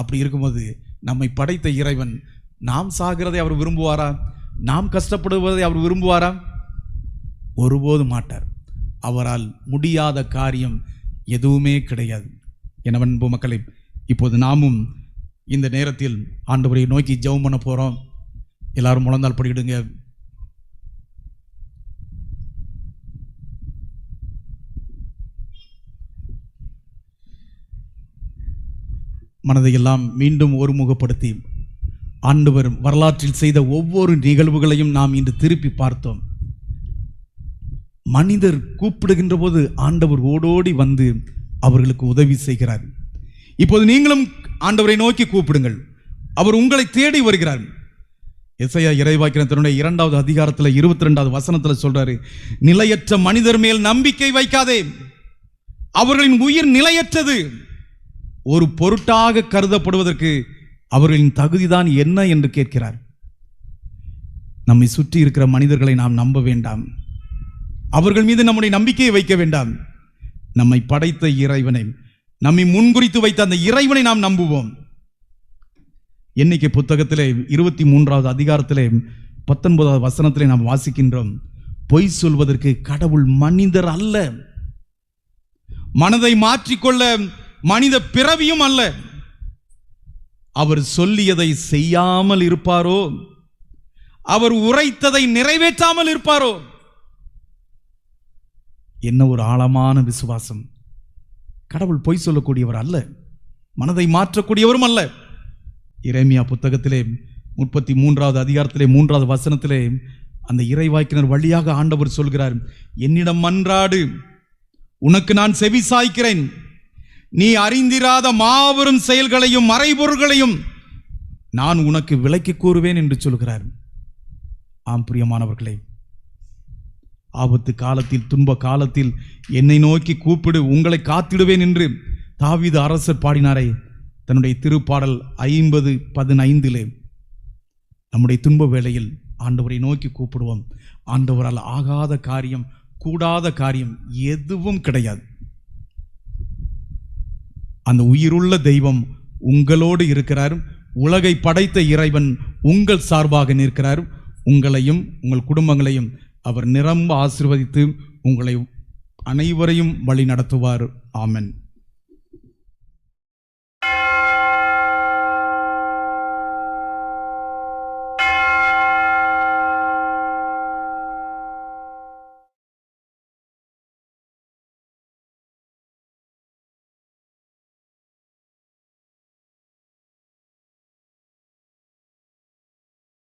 அப்படி இருக்கும்போது நம்மை படைத்த இறைவன் நாம் சாகிறதை அவர் விரும்புவாரா? நாம் கஷ்டப்படுவதை அவர் விரும்புவாரா? ஒருபோதும் மாட்டார். அவரால் முடியாத காரியம் எதுவுமே கிடையாது. என் அன்பு மக்களை, இப்போது நாமும் இந்த நேரத்தில் ஆண்டவரை நோக்கி ஜெபம் பண்ண போறோம். எல்லாரும் முழந்தால் படிக்கிடுங்க. மனதையெல்லாம் மீண்டும் ஒருமுகப்படுத்தி ஆண்டவர் வரலாற்றில் செய்த ஒவ்வொரு நிகழ்வுகளையும் நாம் இன்று திருப்பி பார்த்தோம். மனிதர் கூப்பிடுகின்ற போது ஆண்டவர் ஓடோடி வந்து அவர்களுக்கு உதவி செய்கிறார். இப்போது நீங்களும் ஆண்டவரை நோக்கி கூப்பிடுங்கள், அவர் உங்களை தேடி வருகிறார். எசையா இறைவாக்கினர் தன்னுடைய 2வது அதிகாரத்தில் 22வது வசனத்தில் சொல்றாரு, நிலையற்ற மனிதர் மேல் நம்பிக்கை வைக்காதே, அவர்களின் உயிர் நிலையற்றது, ஒரு பொருட்டாக கருதப்படுவதற்கு அவர்களின் தகுதிதான் என்ன என்று கேட்கிறார். நம்மை சுற்றி இருக்கிற மனிதர்களை நாம் நம்ப வேண்டாம், அவர்கள் மீது நம்முடைய நம்பிக்கையை வைக்க வேண்டாம். நம்மை படைத்த இறைவனை, நம்மை முன்குறித்து வைத்த அந்த இறைவனை நாம் நம்புவோம். எண்ணிக்கை புத்தகத்திலே 23வது அதிகாரத்திலே 19வது வசனத்திலே நாம் வாசிக்கின்றோம், பொய் சொல்வதற்கு கடவுள் மனிதர் அல்ல, மனதை மாற்றிக்கொள்ள மனித பிறவியும் அல்ல. அவர் சொல்லியதை செய்யாமல் இருப்பாரோ, அவர் உரைத்ததை நிறைவேற்றாமல் இருப்பாரோ? என்ன ஒரு ஆழமான விசுவாசம்! கடவுள் பொய் சொல்லக்கூடியவர் அல்ல, மனதை மாற்றக்கூடியவரும் அல்ல. எரேமியா புத்தகத்திலே 33வது அதிகாரத்திலே 3வது வசனத்திலே அந்த இறைவாக்கினர் வழியாக ஆண்டவர் சொல்கிறார், என்னிடம் மன்றாடு, உனக்கு நான் செவி சாய்க்கிறேன், நீ அறிந்திராத மாபெரும் செயல்களையும் மறைபொருள்களையும் நான் உனக்கு விளக்கி கூறுவேன் என்று சொல்கிறார். ஆம் பிரியமானவர்களே, ஆபத்து காலத்தில், துன்ப காலத்தில் என்னை நோக்கி கூப்பிடு, உங்களை காத்திடுவேன் என்று தாவீது அரசர் பாடினாரே தன்னுடைய திருப்பாடல் 50:15. நம்முடைய துன்ப வேளையில் ஆண்டவரை நோக்கி கூப்பிடுவோம். ஆண்டவரால் ஆகாத காரியம், கூடாத காரியம் எதுவும் கிடையாது. அந்த உயிருள்ள தெய்வம் உங்களோடு இருக்கிறார். உலகை படைத்த இறைவன் உங்கள் சார்பாக நிற்கிறார். உங்களையும் உங்கள் குடும்பங்களையும் அவர் நிரம்ப ஆசீர்வதித்து உங்களை அனைவரையும் வழி நடத்துவார். ஆமென்.